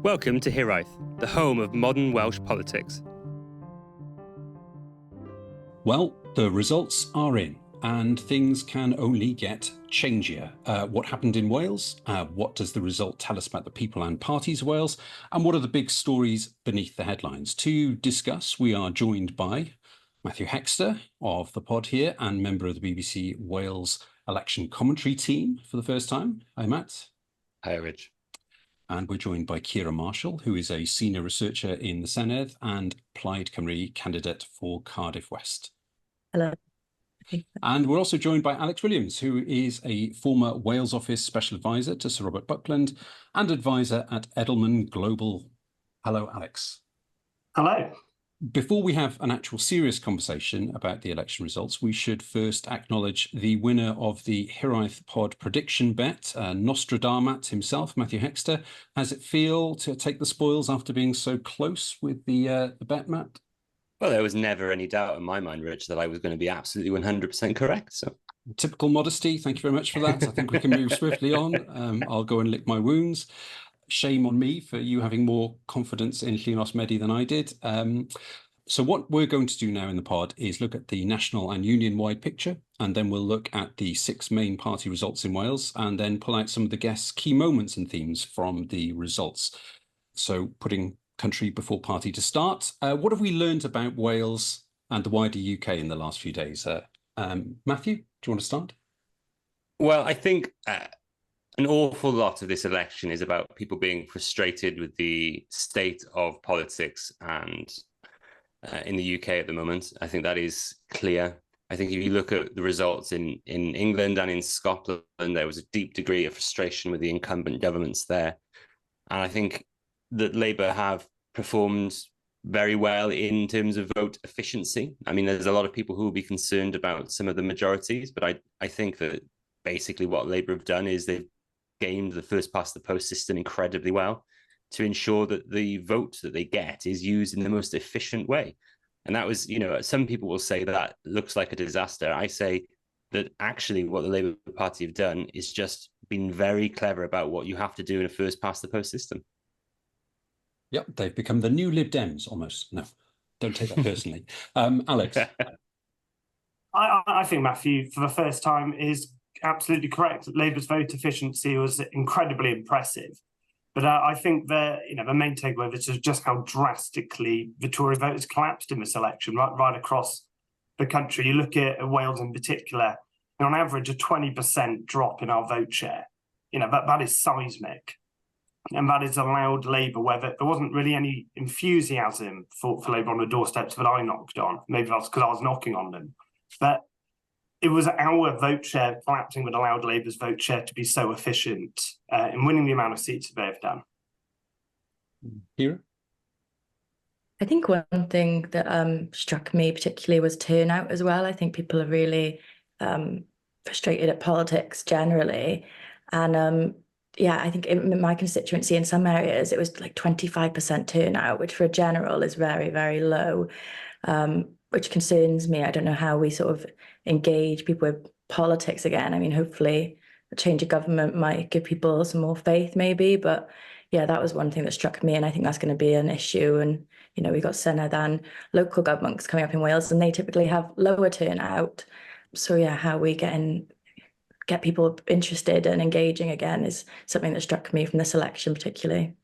Welcome to Hiraeth, the home of modern Welsh politics. Well, the results are in, and things can only get changier. What happened in Wales? What does the result tell us about the people and parties of Wales? And what are the big stories beneath the headlines? To discuss, we are joined by Matthew Hexter of the pod here and member of the BBC Wales election commentary team for the first time. Hi, Matt. Hi, Rich. And we're joined by Ciara Marshall, who is a senior researcher in the Senedd and Plaid Cymru candidate for Cardiff West. Hello. And we're also joined by Alex Williams, who is a former Wales Office Special Advisor to Sir Robert Buckland and advisor at Edelman Global. Hello, Alex. Hello. Before we have an actual serious conversation about the election results, we should first acknowledge the winner of the Hiraeth pod prediction bet, Nostradamus himself, Matthew Hexter. How does it feel to take the spoils after being so close with the bet, Matt? Well, there was never any doubt in my mind, Rich, that I was going to be absolutely 100% correct. So, typical modesty. Thank you very much for that. I think we can move swiftly on. I'll go and lick my wounds. Shame on me for you having more confidence in Llynos Medi than I did. So what we're going to do now in the pod is look at the national and union-wide picture, and then we'll look at the 6 main party results in Wales, and then pull out some of the guests' key moments and themes from the results. So putting country before party to start. What have we learned about Wales and the wider UK in the last few days? Matthew, do you want to start? Well, I think an awful lot of this election is about people being frustrated with the state of politics and in the UK at the moment. I think that is clear. I think if you look at the results in England and in Scotland, there was a deep degree of frustration with the incumbent governments there. And I think that Labour have performed very well in terms of vote efficiency. I mean, there's a lot of people who will be concerned about some of the majorities, but I think that basically what Labour have done is they've gamed the first past the post system incredibly well to ensure that the vote that they get is used in the most efficient way. And that was, some people will say that looks like a disaster. I say that actually what the Labour Party have done is just been very clever about what you have to do in a first past the post system. Yep, they've become the new Lib Dems almost. No, don't take that personally. Alex? I think Matthew, for the first time, is absolutely correct. Labour's vote efficiency was incredibly impressive. But I think the main takeaway of it is just how drastically the Tory vote has collapsed in this election, right across the country. You look at Wales in particular, and on average, a 20% drop in our vote share. That is seismic. And that has allowed Labour, where there wasn't really any enthusiasm for Labour on the doorsteps that I knocked on. Maybe that's because I was knocking on them. But it was our vote share collapsing that allowed Labour's vote share to be so efficient in winning the amount of seats that they've done. Ciara? I think one thing that struck me particularly was turnout as well. I think people are really frustrated at politics generally. And I think in my constituency, in some areas, it was like 25% turnout, which for a general is very, very low, which concerns me. I don't know how we sort of engage people with politics again. I mean, hopefully a change of government might give people some more faith maybe, but yeah, that was one thing that struck me, and I think that's going to be an issue. And, we've got Senedd and local governments coming up in Wales, and they typically have lower turnout. So yeah, how we get people interested and engaging again is something that struck me from this election particularly.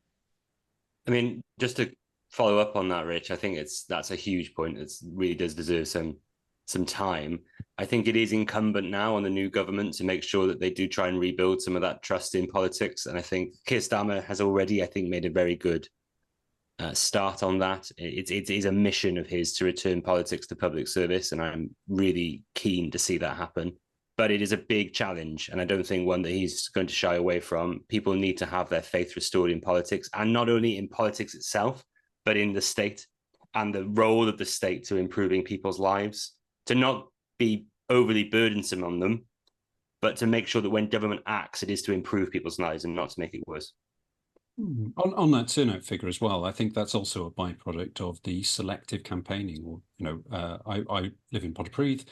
I mean, just to follow up on that, Rich, I think that's a huge point. It really does deserve some time. I think it is incumbent now on the new government to make sure that they do try and rebuild some of that trust in politics. And I think Keir Starmer has already, made a very good start on that. It is a mission of his to return politics to public service, and I'm really keen to see that happen. But it is a big challenge, and I don't think one that he's going to shy away from. People need to have their faith restored in politics, and not only in politics itself, but in the state and the role of the state to improving people's lives, to not be overly burdensome on them, but to make sure that when government acts, it is to improve people's lives and not to make it worse. On that turnout figure as well, I think that's also a byproduct of the selective campaigning. I live in Pontypridd,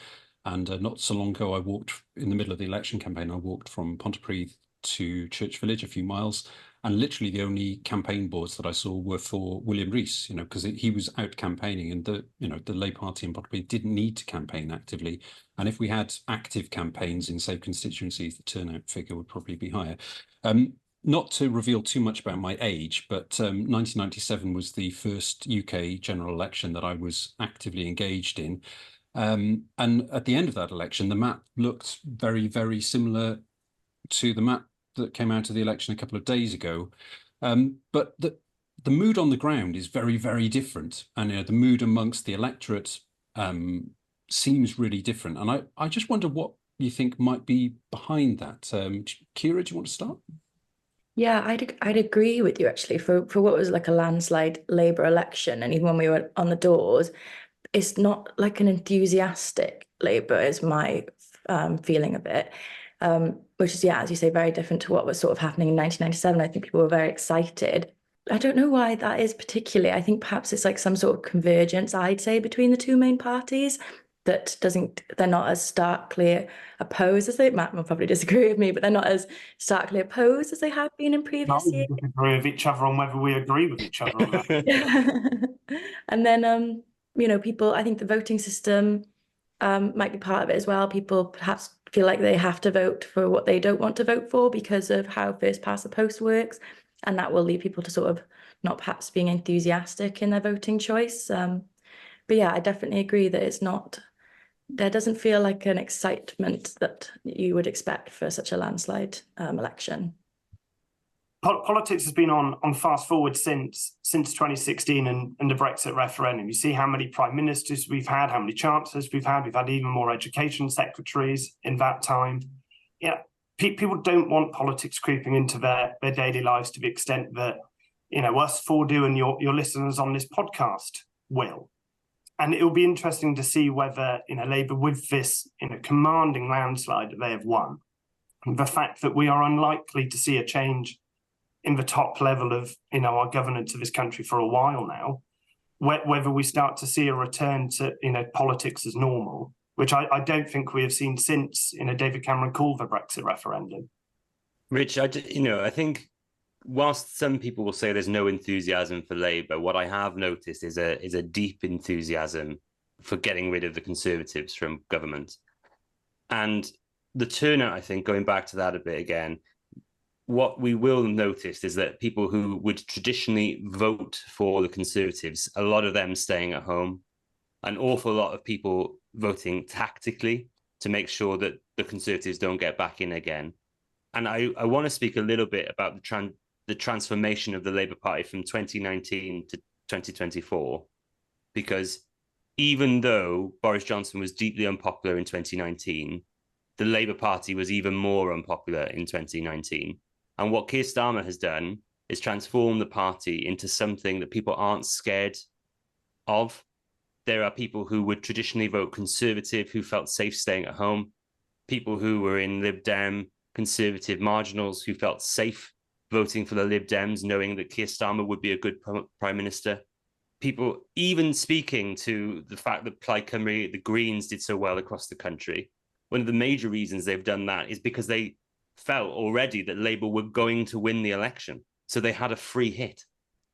and not so long ago, I walked in the middle of the election campaign. I walked from Pontypridd to Church Village, a few miles, and literally the only campaign boards that I saw were for William Rees, because he was out campaigning, and the Labour Party in Botany didn't need to campaign actively. And if we had active campaigns in safe constituencies, the turnout figure would probably be higher. Not to reveal too much about my age, but 1997 was the first UK general election that I was actively engaged in. And at the end of that election, the map looked very, very similar to the map that came out of the election a couple of days ago. But the mood on the ground is very, very different. And the mood amongst the electorate seems really different. And I just wonder what you think might be behind that. Kira, do you want to start? Yeah, I'd agree with you actually. For what was like a landslide Labour election, and even when we were on the doors, it's not like an enthusiastic Labour is my feeling of it, which is, yeah, as you say, very different to what was sort of happening in 1997. I think people were very excited. I don't know why that is particularly. I think perhaps it's like some sort of convergence, I'd say, between the two main parties. They're not as starkly opposed as Matt will probably disagree with me, but they're not as starkly opposed as they have been in previous years. We disagree with each other on whether we agree with each other on that. And then, people, I think the voting system might be part of it as well. People perhaps feel like they have to vote for what they don't want to vote for because of how first past the post works. And that will lead people to sort of not perhaps being enthusiastic in their voting choice. But yeah, I definitely agree that there doesn't feel like an excitement that you would expect for such a landslide election. Politics has been on fast forward since 2016 and the Brexit referendum. You see how many prime ministers we've had, how many chancellors we've had. We've had even more education secretaries in that time. Yeah, people don't want politics creeping into their daily lives to the extent that us four do and your listeners on this podcast will. And it will be interesting to see whether Labour, with this commanding landslide that they have won, the fact that we are unlikely to see a change in the top level of our governance of this country for a while now, whether we start to see a return to politics as normal, which I don't think we have seen since David Cameron called the Brexit referendum. Rich, I think whilst some people will say there's no enthusiasm for Labour, what I have noticed is a deep enthusiasm for getting rid of the Conservatives from government. And the turnout, I think, going back to that a bit again, what we will notice is that people who would traditionally vote for the Conservatives, a lot of them staying at home, an awful lot of people voting tactically to make sure that the Conservatives don't get back in again. And I want to speak a little bit about the transformation of the Labour Party from 2019 to 2024, because even though Boris Johnson was deeply unpopular in 2019, the Labour Party was even more unpopular in 2019. And what Keir Starmer has done is transform the party into something that people aren't scared of. There are people who would traditionally vote Conservative who felt safe staying at home, people who were in Lib Dem, Conservative marginals who felt safe voting for the Lib Dems, knowing that Keir Starmer would be a good Prime Minister. People even speaking to the fact that Plaid Cymru, the Greens, did so well across the country. One of the major reasons they've done that is because they felt already that Labour were going to win the election. So they had a free hit.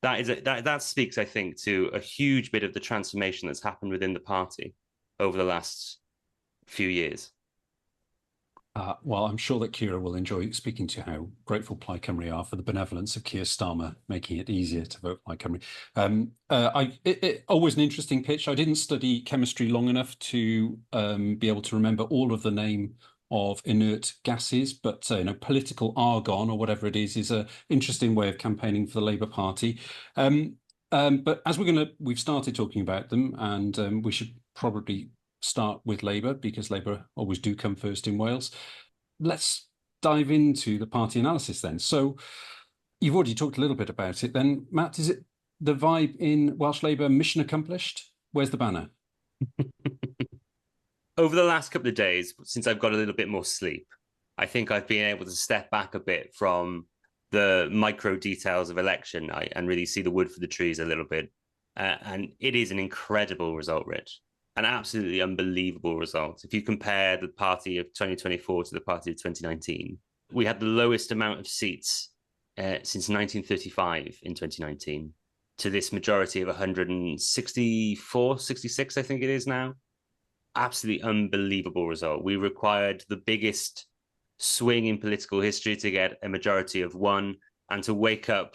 That speaks, I think, to a huge bit of the transformation that's happened within the party over the last few years. Well, I'm sure that Kira will enjoy speaking to how grateful Plaid Cymru are for the benevolence of Keir Starmer, making it easier to vote Plaid Cymru. Always an interesting pitch. I didn't study chemistry long enough to be able to remember all of the name of inert gases, but political argon or whatever it is an interesting way of campaigning for the Labour Party. But as we've started talking about them, and we should probably start with Labour because Labour always do come first in Wales. Let's dive into the party analysis then. So you've already talked a little bit about it then. Matt, is it the vibe in Welsh Labour mission accomplished? Where's the banner? Over the last couple of days, since I've got a little bit more sleep, I think I've been able to step back a bit from the micro details of election and really see the wood for the trees a little bit. And it is an incredible result, Rich. An absolutely unbelievable result. If you compare the party of 2024 to the party of 2019, we had the lowest amount of seats since 1935 in 2019 to this majority of 164, 66, I think it is now. Absolutely unbelievable result. We required the biggest swing in political history to get a majority of one, and to wake up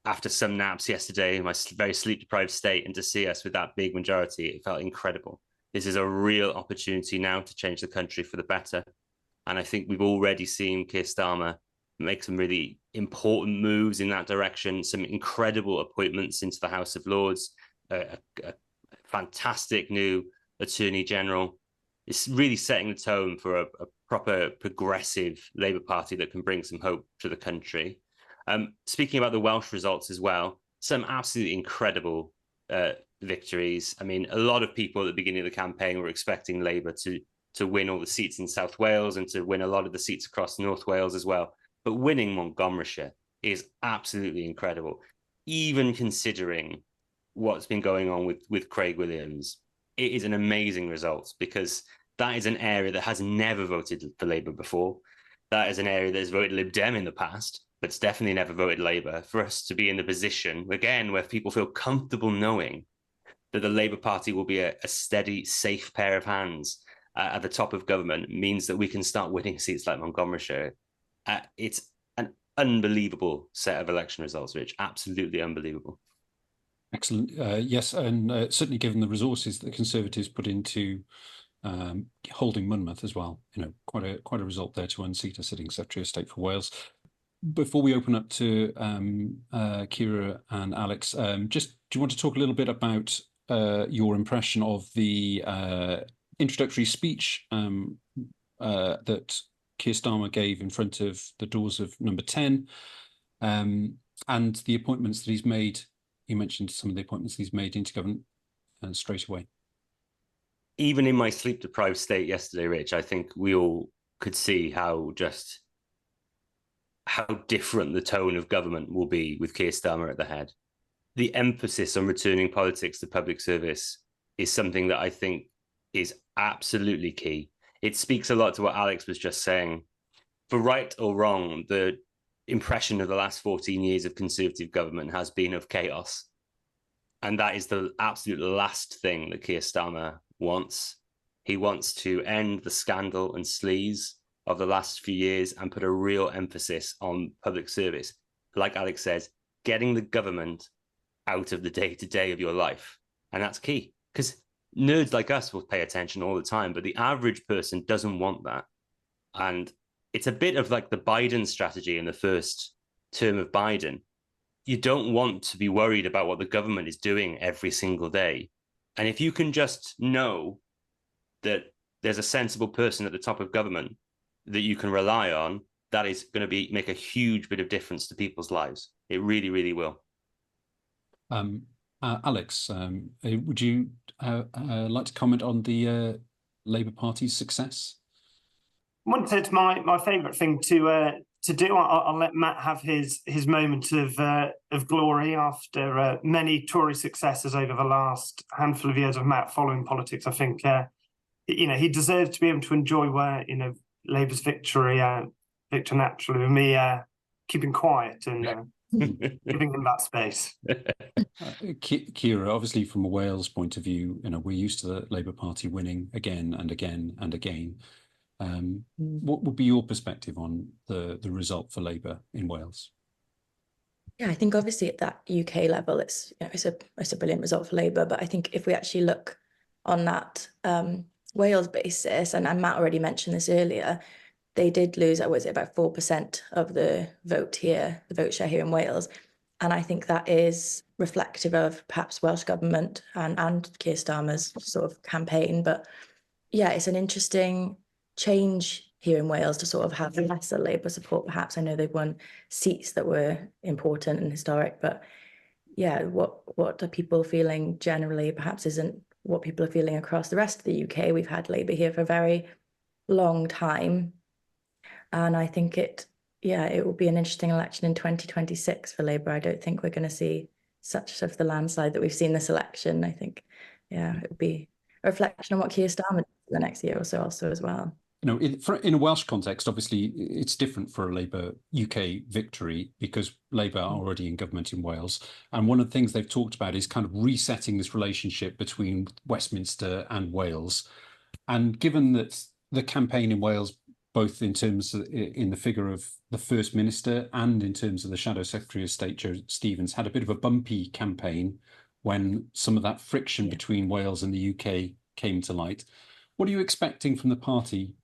after some naps yesterday in my very sleep-deprived state and to see us with that big majority, it felt incredible. This is a real opportunity now to change the country for the better. And I think we've already seen Keir Starmer make some really important moves in that direction, some incredible appointments into the House of Lords, a fantastic new Attorney General. It's really setting the tone for a proper progressive Labour Party that can bring some hope to the country. Speaking about the Welsh results as well, some absolutely incredible victories. I mean, a lot of people at the beginning of the campaign were expecting Labour to win all the seats in South Wales and to win a lot of the seats across North Wales as well. But winning Montgomeryshire is absolutely incredible, even considering what's been going on with Craig Williams. It is an amazing result, because that is an area that has never voted for Labour before. That is an area that has voted Lib Dem in the past, but it's definitely never voted Labour. For us to be in the position, again, where people feel comfortable knowing that the Labour Party will be a steady, safe pair of hands at the top of government, means that we can start winning seats like Montgomeryshire. It's an unbelievable set of election results, Rich. Absolutely unbelievable. Excellent. Yes, and certainly given the resources that the Conservatives put into holding Monmouth as well, you know, quite a result there to unseat a sitting Secretary of State for Wales. Before we open up to Ciara and Alex, just do you want to talk a little bit about your impression of the introductory speech that Keir Starmer gave in front of the doors of Number 10, and the appointments that he's made? You mentioned some of the appointments he's made into government straight away. Even in my sleep-deprived state yesterday, Rich, I think we all could see how different the tone of government will be with Keir Starmer at the head. The emphasis on returning politics to public service is something that I think is absolutely key. It speaks a lot to what Alex was just saying. For right or wrong, the impression of the last 14 years of Conservative government has been of chaos. And that is the absolute last thing that Keir Starmer wants. He wants to end the scandal and sleaze of the last few years and put a real emphasis on public service. Like Alex says, getting the government out of the day-to-day of your life. And that's key, because nerds like us will pay attention all the time, but the average person doesn't want that. And it's a bit of like the Biden strategy in the first term of Biden. You don't want to be worried about what the government is doing every single day. And if you can just know that there's a sensible person at the top of government that you can rely on, that is going to make a huge bit of difference to people's lives. It really, really will. Alex, would you like to comment on the Labour Party's success? I wouldn't say it's my favourite thing to do. I'll let Matt have his moment of glory after many Tory successes over the last handful of years of Matt following politics. I think he deserves to be able to enjoy where Labour's victory naturally, with me keeping quiet and giving him that space. Ciara, obviously from a Wales point of view, we're used to the Labour Party winning again and again and again. What would be your perspective on the result for Labour in Wales? Yeah, I think obviously at that UK level, it's a brilliant result for Labour. But I think if we actually look on that Wales basis, and Matt already mentioned this earlier, they did lose, was it about 4% of the vote here, the vote share here in Wales. And I think that is reflective of perhaps Welsh Government and Keir Starmer's sort of campaign. But yeah, it's an interesting change here in Wales to sort of have lesser Labour support, perhaps. I know they've won seats that were important and historic, but yeah, what are people feeling generally perhaps isn't what people are feeling across the rest of the UK. We've had Labour here for a very long time. And I think it will be an interesting election in 2026 for Labour. I don't think we're going to see such of the landslide that we've seen this election. I think, it would be a reflection on what Keir Starmer did the next year or so also as well. in a Welsh context, obviously, it's different for a Labour UK victory because Labour are already in government in Wales. And one of the things they've talked about is kind of resetting this relationship between Westminster and Wales. And given that the campaign in Wales, both in terms of, in the figure of the First Minister and in terms of the Shadow Secretary of State, Joe Stevens, had a bit of a bumpy campaign when some of that friction between Wales and the UK came to light. What are you expecting from the party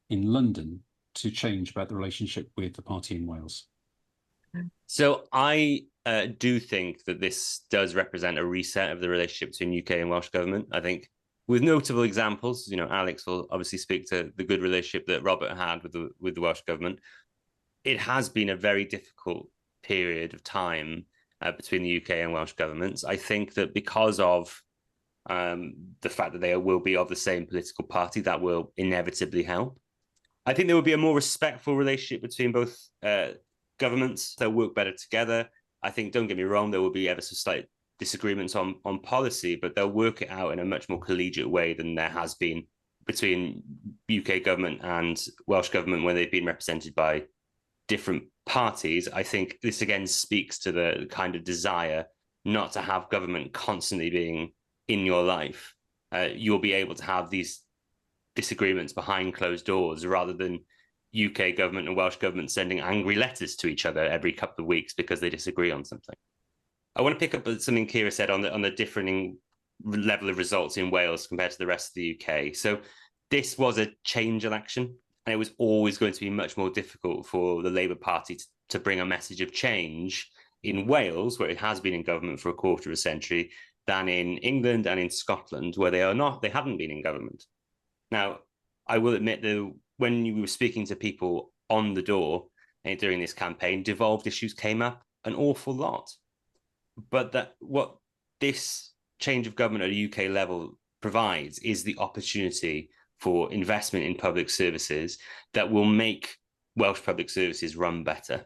in London to change about the relationship with the party in Wales? So I do think that this does represent a reset of the relationship between UK and Welsh government. I think with notable examples, Alex will obviously speak to the good relationship that Robert had with the Welsh government. It has been a very difficult period of time between the UK and Welsh governments. I think that because of the fact that they will be of the same political party, that will inevitably help. I think there will be a more respectful relationship between both governments. They'll work better together. I think, don't get me wrong, there will be ever so slight disagreements on policy, but they'll work it out in a much more collegiate way than there has been between UK government and Welsh government when they've been represented by different parties. I think this again speaks to the kind of desire not to have government constantly being in your life. You'll be able to have these disagreements behind closed doors rather than UK government and Welsh government sending angry letters to each other every couple of weeks because they disagree on something. I want to pick up something Kira said on the differing level of results in Wales compared to the rest of the UK. So this was a change election, and it was always going to be much more difficult for the Labour Party to bring a message of change in Wales, where it has been in government for a quarter of a century, than in England and in Scotland, where they haven't been in government. Now, I will admit that when you were speaking to people on the door during this campaign, devolved issues came up an awful lot. But what this change of government at a UK level provides is the opportunity for investment in public services that will make Welsh public services run better.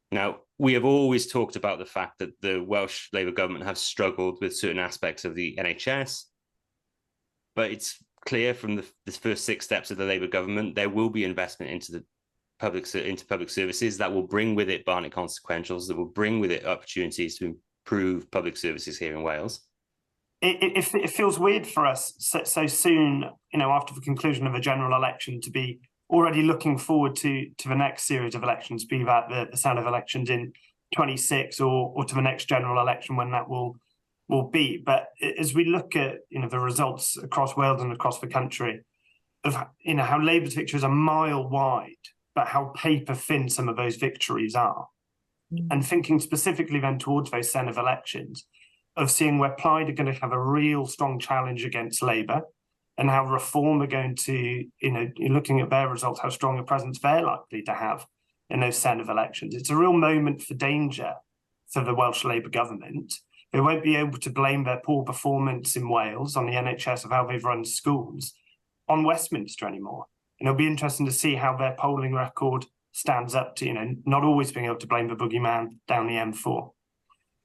Now, we have always talked about the fact that the Welsh Labour government have struggled with certain aspects of the NHS, but it's clear from the first 6 steps of the Labour government, there will be investment into public services that will bring with it Barnett consequentials, that will bring with it opportunities to improve public services here in Wales. It feels weird for us so soon, after the conclusion of a general election, to be already looking forward to the next series of elections, be that the sound of elections in 26 or to the next general election when that will be. But as we look at the results across Wales and across the country, of how Labour's victories are mile wide, but how paper thin some of those victories are. And thinking specifically then towards those Senedd elections, of seeing where Plaid are going to have a real strong challenge against Labour, and how Reform are going to, looking at their results, how strong a presence they're likely to have in those Senedd elections. It's a real moment for danger for the Welsh Labour government. They won't be able to blame their poor performance in Wales on the NHS of how they've run schools on Westminster anymore. And it'll be interesting to see how their polling record stands up to, not always being able to blame the boogeyman down the M4.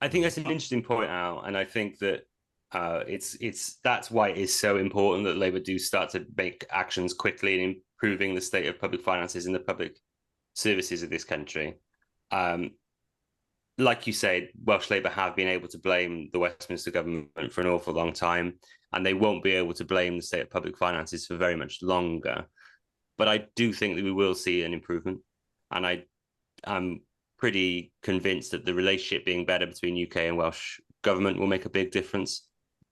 I think that's an interesting point, Al, and I think that that's why it is so important that Labour do start to make actions quickly in improving the state of public finances and the public services of this country. Like you said, Welsh Labour have been able to blame the Westminster government for an awful long time, and they won't be able to blame the state of public finances for very much longer. But I do think that we will see an improvement, and I'm pretty convinced that the relationship being better between UK and Welsh government will make a big difference.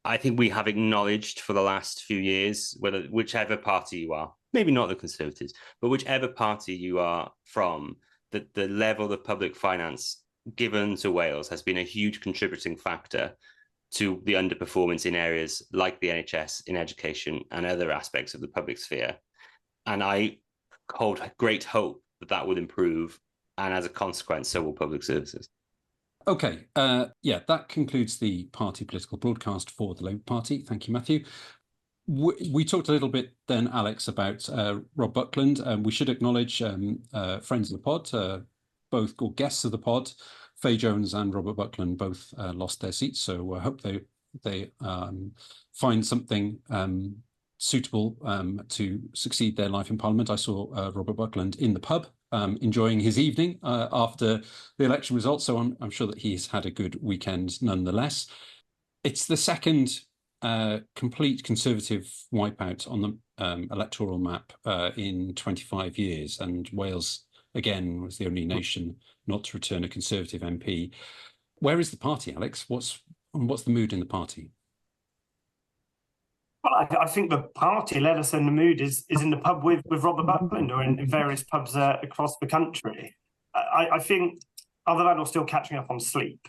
I think we have acknowledged for the last few years, whichever party you are, maybe not the Conservatives, but whichever party you are from, that the level of public finance given to Wales has been a huge contributing factor to the underperformance in areas like the NHS, in education, and other aspects of the public sphere. And I hold great hope that that will improve, and as a consequence, so will public services. Okay, that concludes the party political broadcast for the Labour Party. Thank you, Matthew. We talked a little bit then, Alex, about Rob Buckland. We should acknowledge friends of the pod, both guests of the pod, Faye Jones and Robert Buckland both lost their seats. So I hope they find something suitable to succeed their life in Parliament. I saw Robert Buckland in the pub enjoying his evening after the election results, so I'm sure that he's had a good weekend nonetheless. It's the second complete Conservative wipeout on the electoral map in 25 years, and Wales, again, was the only nation not to return a Conservative MP. Where is the party, Alex? What's the mood in the party? Well, I think the party, let us in the mood, is in the pub with Robert Buckland or in various pubs across the country. I think other than we're still catching up on sleep.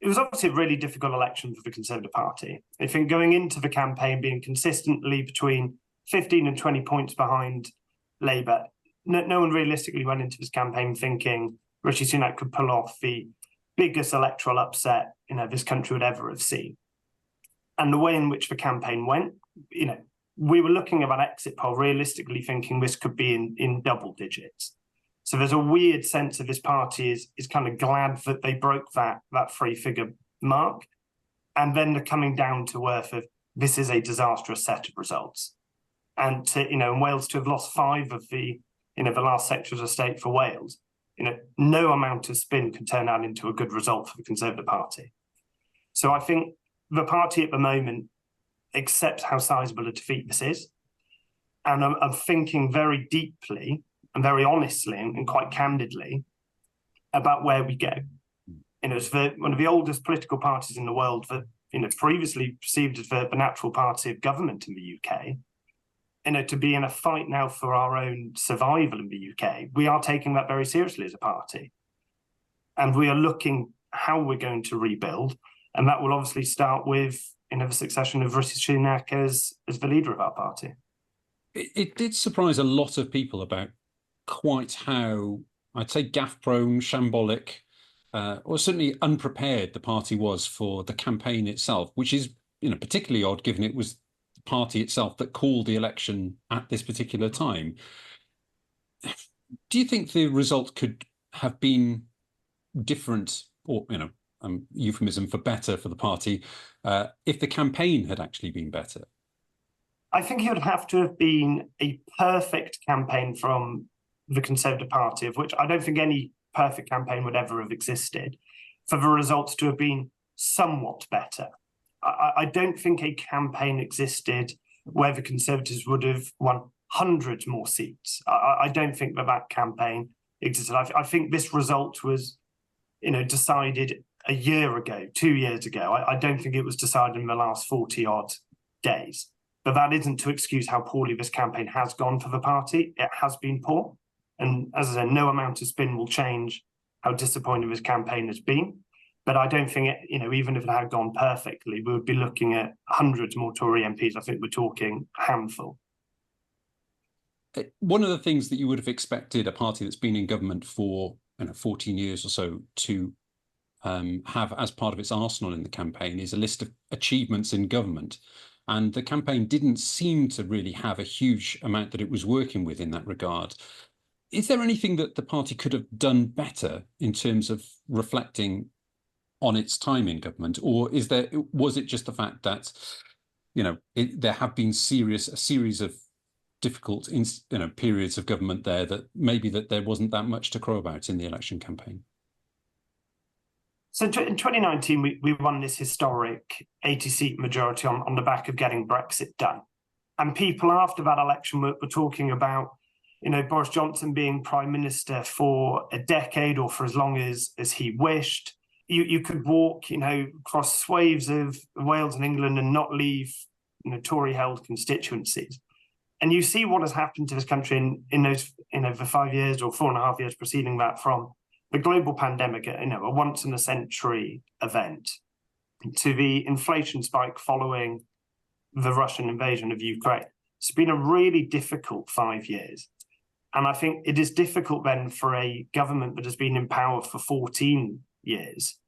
It was obviously a really difficult election for the Conservative Party. I think going into the campaign being consistently between 15 and 20 points behind Labour, no one realistically went into this campaign thinking Rishi Sunak could pull off the biggest electoral upset this country would ever have seen. And the way in which the campaign went, we were looking at an exit poll realistically thinking this could be in double digits. So there's a weird sense of this party is kind of glad that they broke that 3-figure mark. And then they're coming down to earth of this is a disastrous set of results. And to, in Wales to have lost 5 of the last secretaries of state for Wales, no amount of spin can turn that into a good result for the Conservative Party. So I think the party at the moment accepts how sizable a defeat this is. And I'm thinking very deeply and very honestly and quite candidly about where we go. It's one of the oldest political parties in the world that, previously perceived as the natural party of government in the UK, to be in a fight now for our own survival in the UK, we are taking that very seriously as a party. And we are looking how we're going to rebuild. And that will obviously start with, the succession of Rishi Sunak as the leader of our party. It did surprise a lot of people about quite how, I'd say, gaffe-prone, shambolic, or certainly unprepared the party was for the campaign itself, which is, particularly odd given it was the party itself that called the election at this particular time. Do you think the result could have been different, or, euphemism for better for the party, if the campaign had actually been better? I think it would have to have been a perfect campaign from the Conservative Party, of which I don't think any perfect campaign would ever have existed, for the results to have been somewhat better. I don't think a campaign existed where the Conservatives would have won hundreds more seats. I don't think that campaign existed. I think this result was, decided a year ago, 2 years ago. I don't think it was decided in the last 40-odd days. But that isn't to excuse how poorly this campaign has gone for the party. It has been poor. And as I said, no amount of spin will change how disappointing this campaign has been. But I don't think, even if it had gone perfectly, we would be looking at hundreds more Tory MPs. I think we're talking a handful. One of the things that you would have expected a party that's been in government for 14 years or so to have as part of its arsenal in the campaign is a list of achievements in government. And the campaign didn't seem to really have a huge amount that it was working with in that regard. Is there anything that the party could have done better in terms of reflecting on its time in government, or was it just the fact that there have been a series of difficult periods of government there that maybe that there wasn't that much to crow about in the election campaign? So in 2019, we won this historic 80-seat majority on the back of getting Brexit done. And people after that election were talking about, Boris Johnson being Prime Minister for a decade or for as long as he wished. You could walk, across swathes of Wales and England and not leave, Tory-held constituencies. And you see what has happened to this country in those, the 5 years or 4.5 years preceding that, from the global pandemic, a once-in-a-century event, to the inflation spike following the Russian invasion of Ukraine. It's been a really difficult 5 years. And I think it is difficult then for a government that has been in power for 14 years.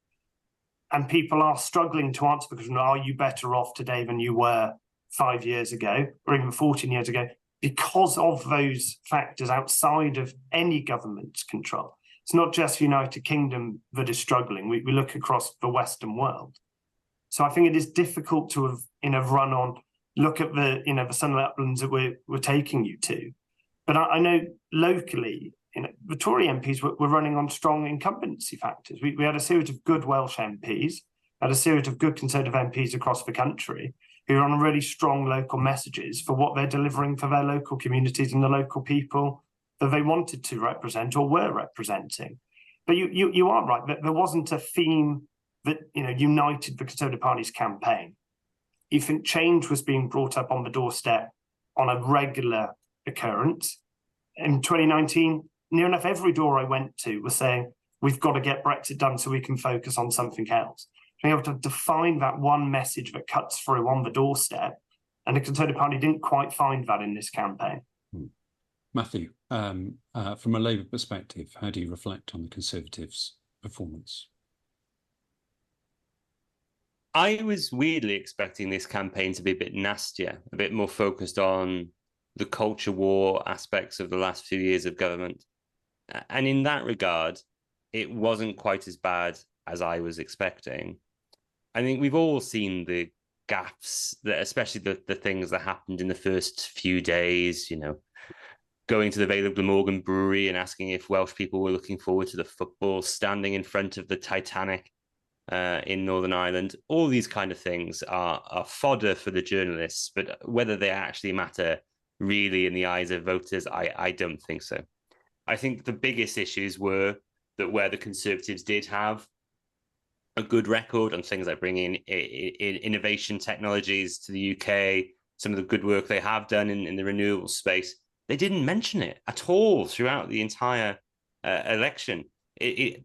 And people are struggling to answer the question, are you better off today than you were 5 years ago, or even 14 years ago, because of those factors outside of any government's control? It's not just the United Kingdom that is struggling. We look across the Western world. So I think it is difficult to have run on look at the the sunlit uplands that we're taking you to. But I know locally, the Tory MPs were running on strong incumbency factors. We had a series of good Welsh MPs, had a series of good Conservative MPs across the country who are on really strong local messages for what they're delivering for their local communities and the local people that they wanted to represent or were representing. But you are right that there wasn't a theme that united the Conservative Party's campaign. You think change was being brought up on the doorstep on a regular occurrence. In 2019, near enough every door I went to was saying, we've got to get Brexit done so we can focus on something else. Being able to define that one message that cuts through on the doorstep, and the Conservative Party didn't quite find that in this campaign. Matthew, from a Labour perspective, how do you reflect on the Conservatives' performance? I was weirdly expecting this campaign to be a bit nastier, a bit more focused on the culture war aspects of the last few years of government. And in that regard, it wasn't quite as bad as I was expecting. I think we've all seen the gaffes, especially the things that happened in the first few days, going to the Vale of Glamorgan Brewery and asking if Welsh people were looking forward to the football, standing in front of the Titanic in Northern Ireland. All these kind of things are fodder for the journalists, but whether they actually matter really in the eyes of voters, I don't think so. I think the biggest issues were that where the Conservatives did have a good record on things like bringing in innovation technologies to the UK, some of the good work they have done in the renewable space, they didn't mention it at all throughout the entire election. The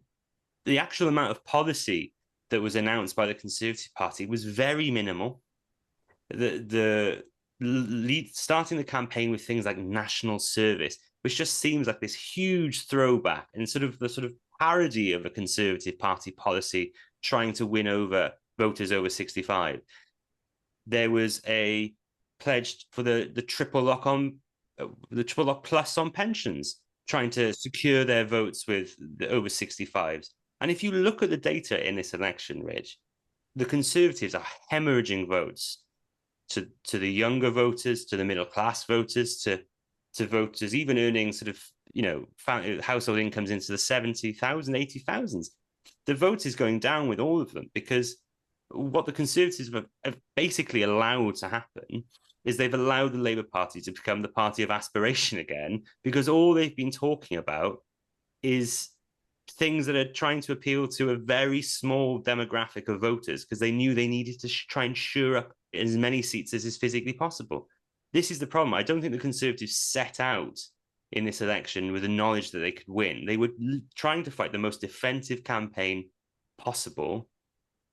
actual amount of policy that was announced by the Conservative Party was very minimal. The lead starting the campaign with things like national service, which just seems like this huge throwback and sort of parody of a Conservative Party policy trying to win over voters over 65. There was a pledge for the triple lock plus on pensions, trying to secure their votes with the over 65s. And if you look at the data in this election, Rich, the Conservatives are hemorrhaging votes to the younger voters, to the middle class voters, to voters even earning household incomes into the 70,000, 80,000s. The vote is going down with all of them because what the Conservatives have basically allowed to happen is they've allowed the Labour Party to become the party of aspiration again, because all they've been talking about is things that are trying to appeal to a very small demographic of voters because they knew they needed to try and shore up as many seats as is physically possible. This is the problem. I don't think the Conservatives set out in this election with the knowledge that they could win. They were trying to fight the most defensive campaign possible.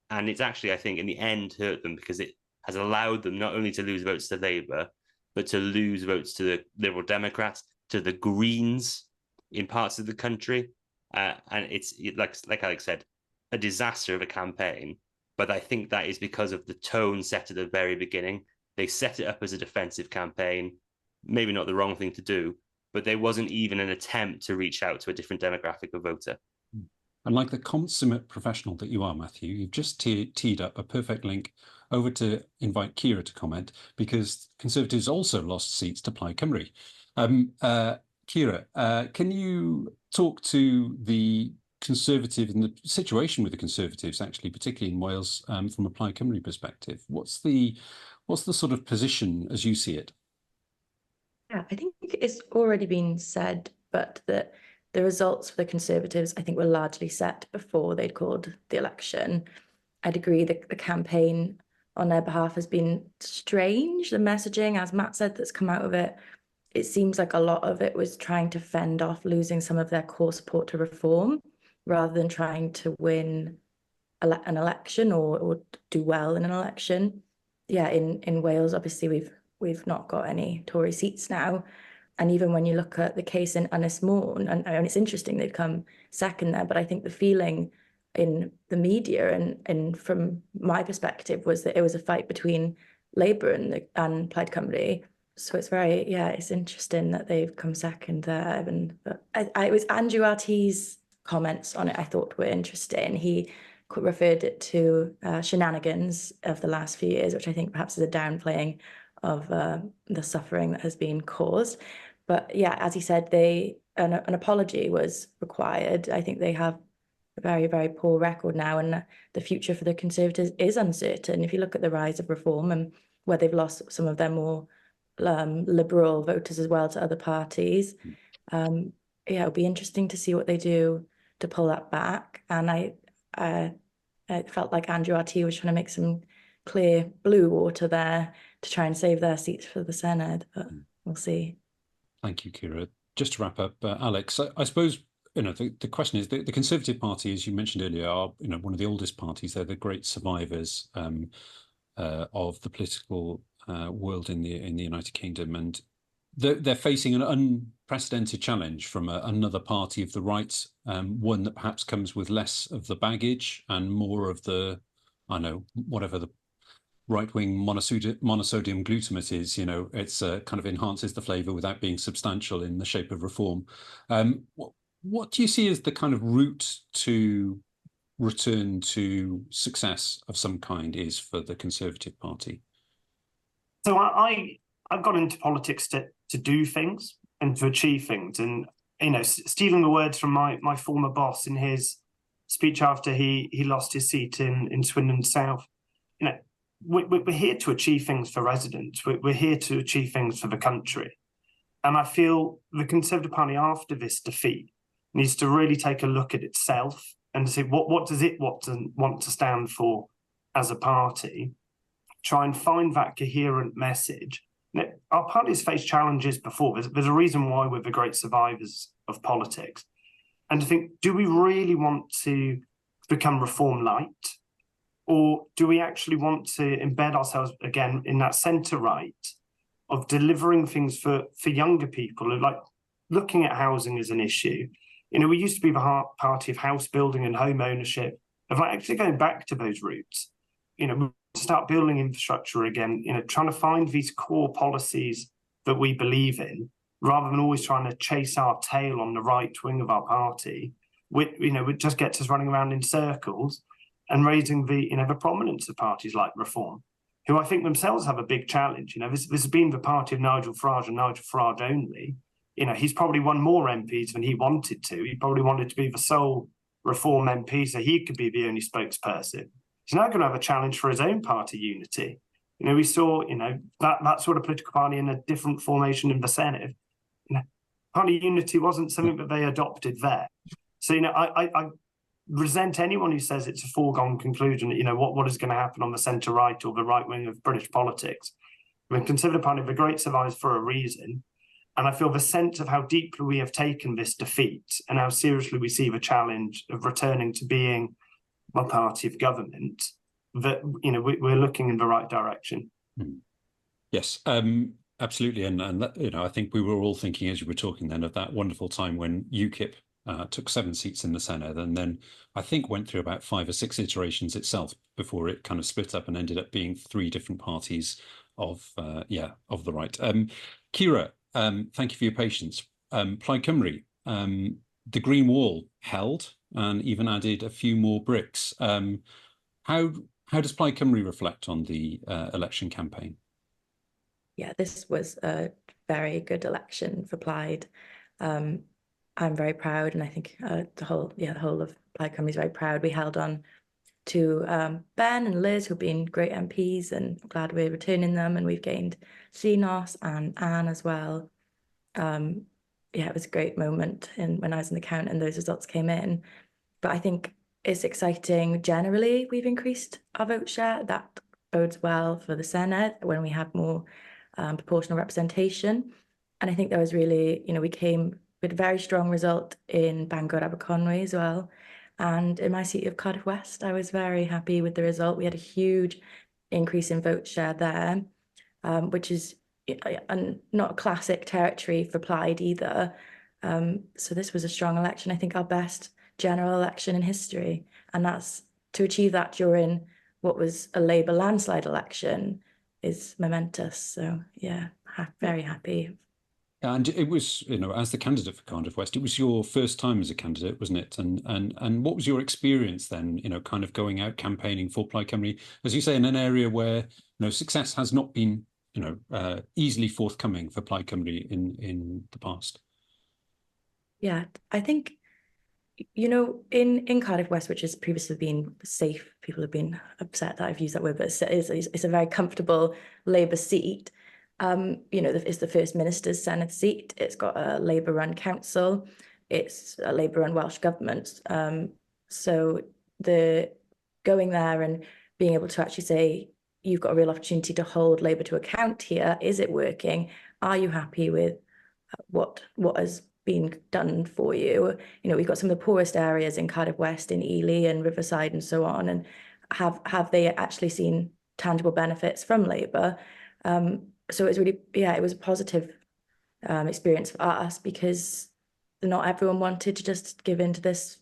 And it's actually, I think, in the end hurt them because it has allowed them not only to lose votes to Labour, but to lose votes to the Liberal Democrats, to the Greens in parts of the country. And it's, like Alex said, a disaster of a campaign. But I think that is because of the tone set at the very beginning. They set it up as a defensive campaign, maybe not the wrong thing to do, but there wasn't even an attempt to reach out to a different demographic of voter. And like the consummate professional that you are, Matthew, you've just teed up a perfect link over to invite Ciara to comment, because Conservatives also lost seats to Plaid Cymru. Ciara, can you talk to the Conservative and the situation with the Conservatives, actually, particularly in Wales, from a Plaid Cymru perspective? What's the sort of position as you see it? Yeah, I think it's already been said, but that the results for the Conservatives, I think, were largely set before they'd called the election. I'd agree that the campaign on their behalf has been strange. The messaging, as Matt said, that's come out of it, it seems like a lot of it was trying to fend off losing some of their core support to reform, rather than trying to win an election or do well in an election. Yeah, in Wales, obviously, we've not got any Tory seats now. And even when you look at the case in Ynys Môn, and it's interesting they've come second there, but I think the feeling in the media and from my perspective was that it was a fight between Labour and Plaid Cymru. So it's it's interesting that they've come second there. It was Andrew RT's comments on it I thought were interesting. He referred it to shenanigans of the last few years, which I think perhaps is a downplaying of the suffering that has been caused. But yeah, as you said, an apology was required. I think they have a very, very poor record now, and the future for the Conservatives is uncertain. If you look at the rise of Reform and where they've lost some of their more liberal voters as well to other parties, yeah, it'll be interesting to see what they do to pull that back. And I felt like Andrew RT was trying to make some clear blue water there to try and save their seats for the Senedd, but we'll see. Thank you, Ciara. Just to wrap up, Alex, I suppose, the question is, the Conservative Party, as you mentioned earlier, are, one of the oldest parties. They're the great survivors of the political world in the United Kingdom, and they're facing an unprecedented challenge from another party of the right, one that perhaps comes with less of the baggage and more of the, whatever the right-wing monosodium glutamate is, it's kind of enhances the flavour without being substantial in the shape of Reform. What do you see as the kind of route to return to success of some kind is for the Conservative Party? So I've got into politics to do things and to achieve things. And, stealing the words from my former boss in his speech after he lost his seat in Swindon South, we're here to achieve things for residents. We're here to achieve things for the country. And I feel the Conservative Party after this defeat needs to really take a look at itself and to say, what does it want to stand for as a party? Try and find that coherent message. Our party's faced challenges before. There's a reason why we're the great survivors of politics. And to think, do we really want to become Reform light? Or do we actually want to embed ourselves again in that centre right of delivering things for younger people, like looking at housing as an issue? We used to be the party of house building and home ownership, of actually going back to those roots. Start building infrastructure again, trying to find these core policies that we believe in, rather than always trying to chase our tail on the right wing of our party, which just gets us running around in circles and raising the prominence of parties like Reform, who I think themselves have a big challenge. This has been the party of Nigel Farage and Nigel Farage only. He's probably won more MPs than he wanted to. He probably wanted to be the sole Reform MP, so he could be the only spokesperson. He's now going to have a challenge for his own party unity. We saw, that sort of political party in a different formation in the Senedd. Party unity wasn't something that they adopted there. So, I resent anyone who says it's a foregone conclusion, what is going to happen on the centre right or the right wing of British politics. The Conservative Party, the great survives for a reason. And I feel the sense of how deeply we have taken this defeat and how seriously we see the challenge of returning to being a party of government, that we're looking in the right direction. Yes, absolutely, and that, I think we were all thinking as you were talking then of that wonderful time when UKIP took 7 seats in the Senedd, and then I think went through about 5 or 6 iterations itself before it kind of split up and ended up being 3 different parties of the right. Ciara, thank you for your patience. Plaid Cymru, the Green Wall held and even added a few more bricks. How does Plaid Cymru reflect on the election campaign? Yeah, this was a very good election for Plaid. I'm very proud, and I think the whole of Plaid Cymru is very proud. We held on to Ben and Liz, who've been great MPs, and I'm glad we're returning them, and we've gained Llynos and Anne as well. It was a great moment when I was in the count and those results came in. But I think it's exciting. Generally, we've increased our vote share. That bodes well for the Senedd when we have more proportional representation. And I think there was really, we came with a very strong result in Bangor Aberconwy as well. And in my seat of Cardiff West, I was very happy with the result. We had a huge increase in vote share there, which is not classic territory for Plaid either. So this was a strong election. I think our best general election in history. And that's to achieve that during what was a Labour landslide election is momentous. So yeah, very happy. And it was, as the candidate for Cardiff West, it was your first time as a candidate, wasn't it? And what was your experience then, kind of going out campaigning for Plaid Cymru, as you say, in an area where, success has not been easily forthcoming for Plaid Cymru in the past? Yeah, I think, in Cardiff West, which has previously been safe, people have been upset that I've used that word, but it's a very comfortable Labour seat. It's the First Minister's Senate seat. It's got a Labour-run council. It's a Labour-run Welsh government. So the going there and being able to actually say, you've got a real opportunity to hold Labour to account here. Is it working? Are you happy with what has been done for you? We've got some of the poorest areas in Cardiff West, in Ely and Riverside and so on. And have they actually seen tangible benefits from Labour? So it was a positive experience for us, because not everyone wanted to just give in to this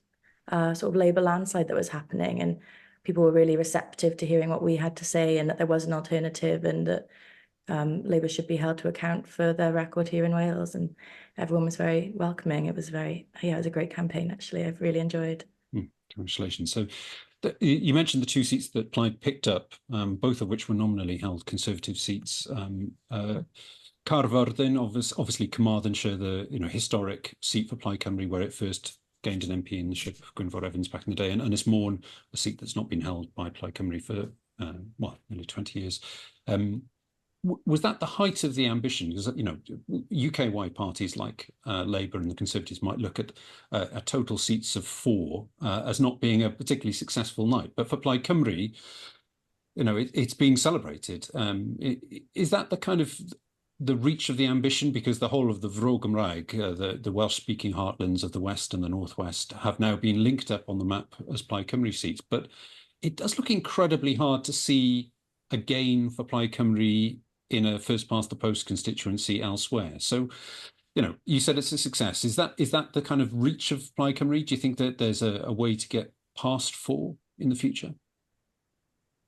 sort of Labour landslide that was happening, and people were really receptive to hearing what we had to say, and that there was an alternative, and that Labour should be held to account for their record here in Wales, and everyone was very welcoming. It was it was a great campaign, actually. I've really enjoyed. Congratulations. So you mentioned the two seats that Plaid picked up, both of which were nominally held Conservative seats. Carfordyn, obviously Carmarthenshire, the historic seat for Plaid Cymru, where it first gained an MP in the ship of Gwynfor Evans back in the day, and Ynys-Môn, a seat that's not been held by Plaid Cymru for nearly 20 years. Was that the height of the ambition? Because UK-wide parties like Labour and the Conservatives might look at a total seats of 4 as not being a particularly successful night, but for Plaid Cymru, it's being celebrated. Is that the kind of the reach of the ambition? Because the whole of the Fro Gymraeg, the Welsh-speaking heartlands of the West and the Northwest, have now been linked up on the map as Plaid Cymru seats, but it does look incredibly hard to see a gain for Plaid Cymru in a first past the post constituency elsewhere. So, you said it's a success. Is that the kind of reach of Plaid Cymru? Do you think that there's a way to get past 4 in the future?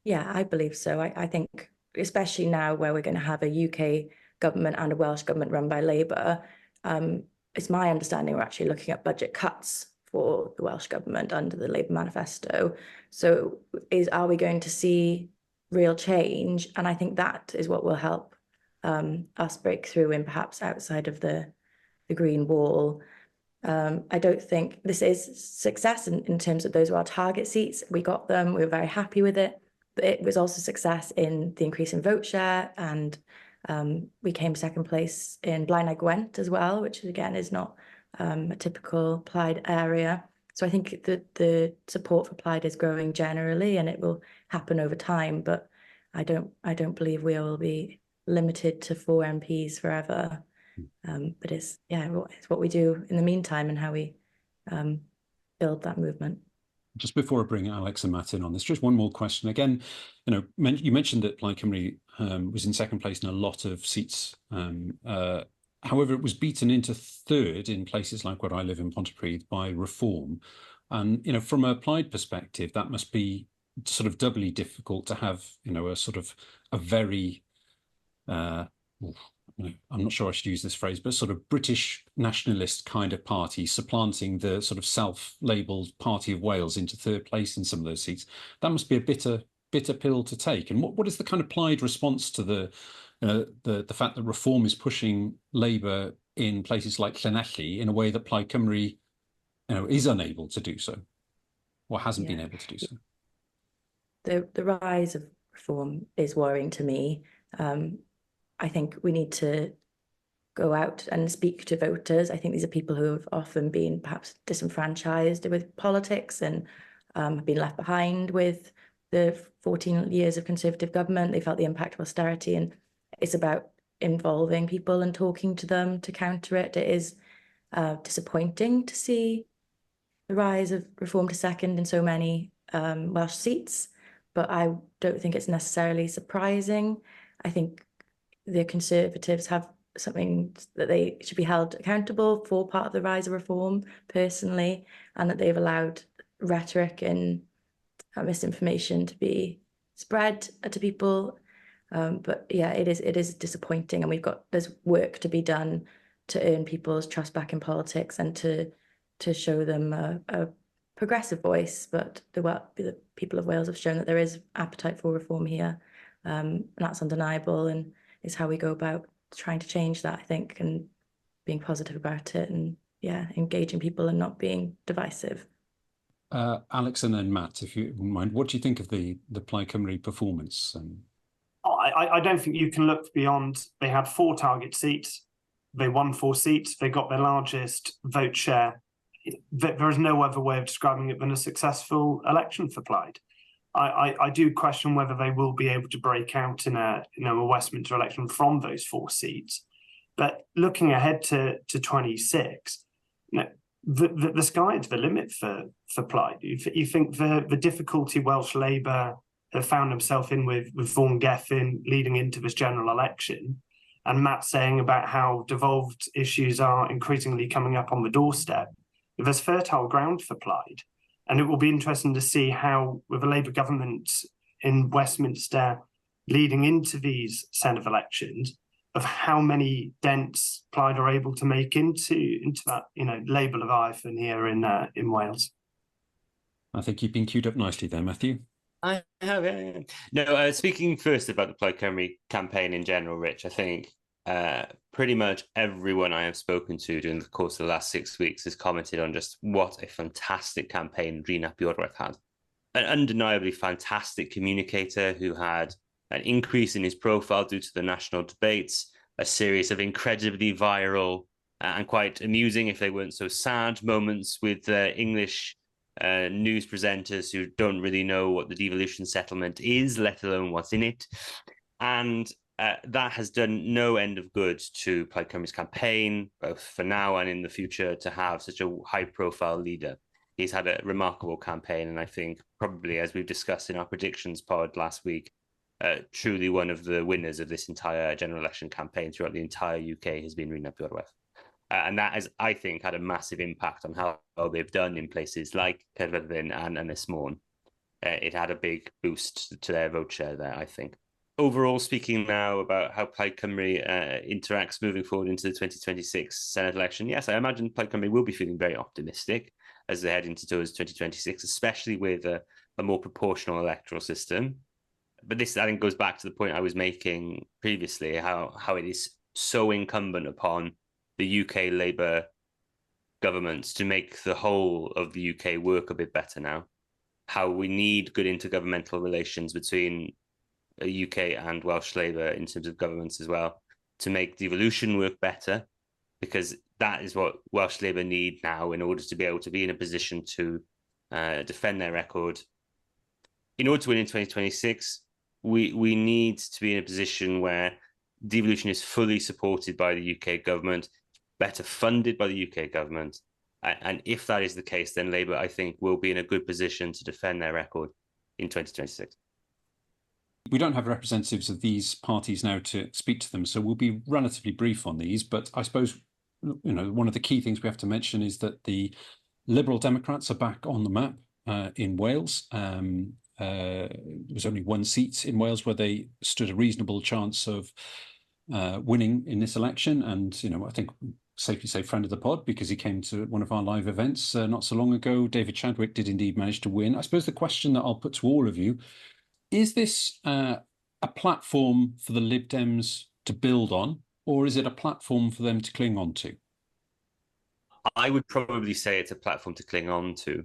Yeah, I believe so. I think, especially now where we're going to have a UK government and a Welsh government run by Labour, it's my understanding we're actually looking at budget cuts for the Welsh government under the Labour manifesto. So are we going to see real change? And I think that is what will help us break through in perhaps outside of the green wall. I don't think this is success in terms of those were our target seats. We got them. We were very happy with it. But it was also success in the increase in vote share, and we came second place in Blaenau Gwent as well, which again is not a typical Plaid area. So I think that the support for Plaid is growing generally, and it will happen over time. But I don't believe we will be limited to 4 MPs forever. But it's what we do in the meantime and how we build that movement. Just before I bring Alex and Matt in on this, just one more question. Again, you mentioned that Plaid Cymru was in second place in a lot of seats. However, it was beaten into 3rd in places like where I live in Pontypridd by Reform. And, from a Plaid perspective, that must be sort of doubly difficult to have, a sort of a very, I'm not sure I should use this phrase, but sort of British nationalist kind of party supplanting the sort of self-labelled Party of Wales into 3rd place in some of those seats. That must be a bitter pill to take. And what is the kind of Plaid response to the fact that Reform is pushing Labour in places like Llanelli in a way that Plaid Cymru, is unable to do so, or hasn't been able to do so? The rise of Reform is worrying to me. I think we need to go out and speak to voters. I think these are people who have often been perhaps disenfranchised with politics and have been left behind with the 14 years of Conservative government. They felt the impact of austerity, and it's about involving people and talking to them to counter it. It is disappointing to see the rise of Reform to second in so many Welsh seats, but I don't think it's necessarily surprising. I think the Conservatives have something that they should be held accountable for, part of the rise of Reform, personally, and that they've allowed rhetoric and misinformation to be spread to people. But yeah, it is disappointing, and there's work to be done to earn people's trust back in politics and to show them a progressive voice. But the people of Wales have shown that there is appetite for reform here, and that's undeniable. And is how we go about trying to change that, I think, and being positive about it, and engaging people and not being divisive. Alex and then Matt, if you wouldn't mind, what do you think of the Plaid Cymru performance? I don't think you can look beyond. They had 4 target seats. They won 4 seats. They got their largest vote share. There is no other way of describing it than a successful election for Plaid. I do question whether they will be able to break out in a Westminster election from those 4 seats. But looking ahead to 26, the sky's the limit for Plaid. You think the difficulty Welsh Labour have found himself in with Vaughan Geffin leading into this general election, and Matt saying about how devolved issues are increasingly coming up on the doorstep, there's fertile ground for Plaid. And it will be interesting to see how, with a Labour government in Westminster leading into these Senedd elections, of how many dents Plaid are able to make into that Labour Leviathan here in Wales. I think you've been queued up nicely there, Matthew. I have, yeah. No, speaking first about the Plaid Cymru campaign in general, Rich, I think pretty much everyone I have spoken to during the course of the last 6 weeks has commented on just what a fantastic campaign Rhun ap Iorwerth had. An undeniably fantastic communicator who had an increase in his profile due to the national debates, a series of incredibly viral and quite amusing, if they weren't so sad, moments with English news presenters who don't really know what the devolution settlement is, let alone what's in it. And that has done no end of good to Plaid Cymru's campaign, both for now and in the future, to have such a high-profile leader. He's had a remarkable campaign, and I think probably, as we've discussed in our predictions pod last week, truly one of the winners of this entire general election campaign throughout the entire UK has been Rhun ap Iorwerth. And that has, I think, had a massive impact on how they've done in places like Caerfyrddin and Ynys Môn. It had a big boost to their vote share there, I think. Overall, speaking now about how Plaid Cymru interacts moving forward into the 2026 Senedd election, yes, I imagine Plaid Cymru will be feeling very optimistic as they head into towards 2026, especially with a more proportional electoral system. But this, I think, goes back to the point I was making previously, how it is so incumbent upon the UK Labour governments to make the whole of the UK work a bit better now. How we need good intergovernmental relations between UK and Welsh Labour in terms of governments as well, to make devolution work better, because that is what Welsh Labour need now in order to be able to be in a position to defend their record. In order to win in 2026, we need to be in a position where devolution is fully supported by the UK government, better funded by the UK government. And if that is the case, then Labour, I think, will be in a good position to defend their record in 2026. We don't have representatives of these parties now to speak to them, so we'll be relatively brief on these. But I suppose, one of the key things we have to mention is that the Liberal Democrats are back on the map in Wales. There was only 1 seat in Wales where they stood a reasonable chance of winning in this election. And, I think safely say friend of the pod, because he came to one of our live events not so long ago. David Chadwick did indeed manage to win. I suppose the question that I'll put to all of you, is this a platform for the Lib Dems to build on, or is it a platform for them to cling on to? I would probably say it's a platform to cling on to.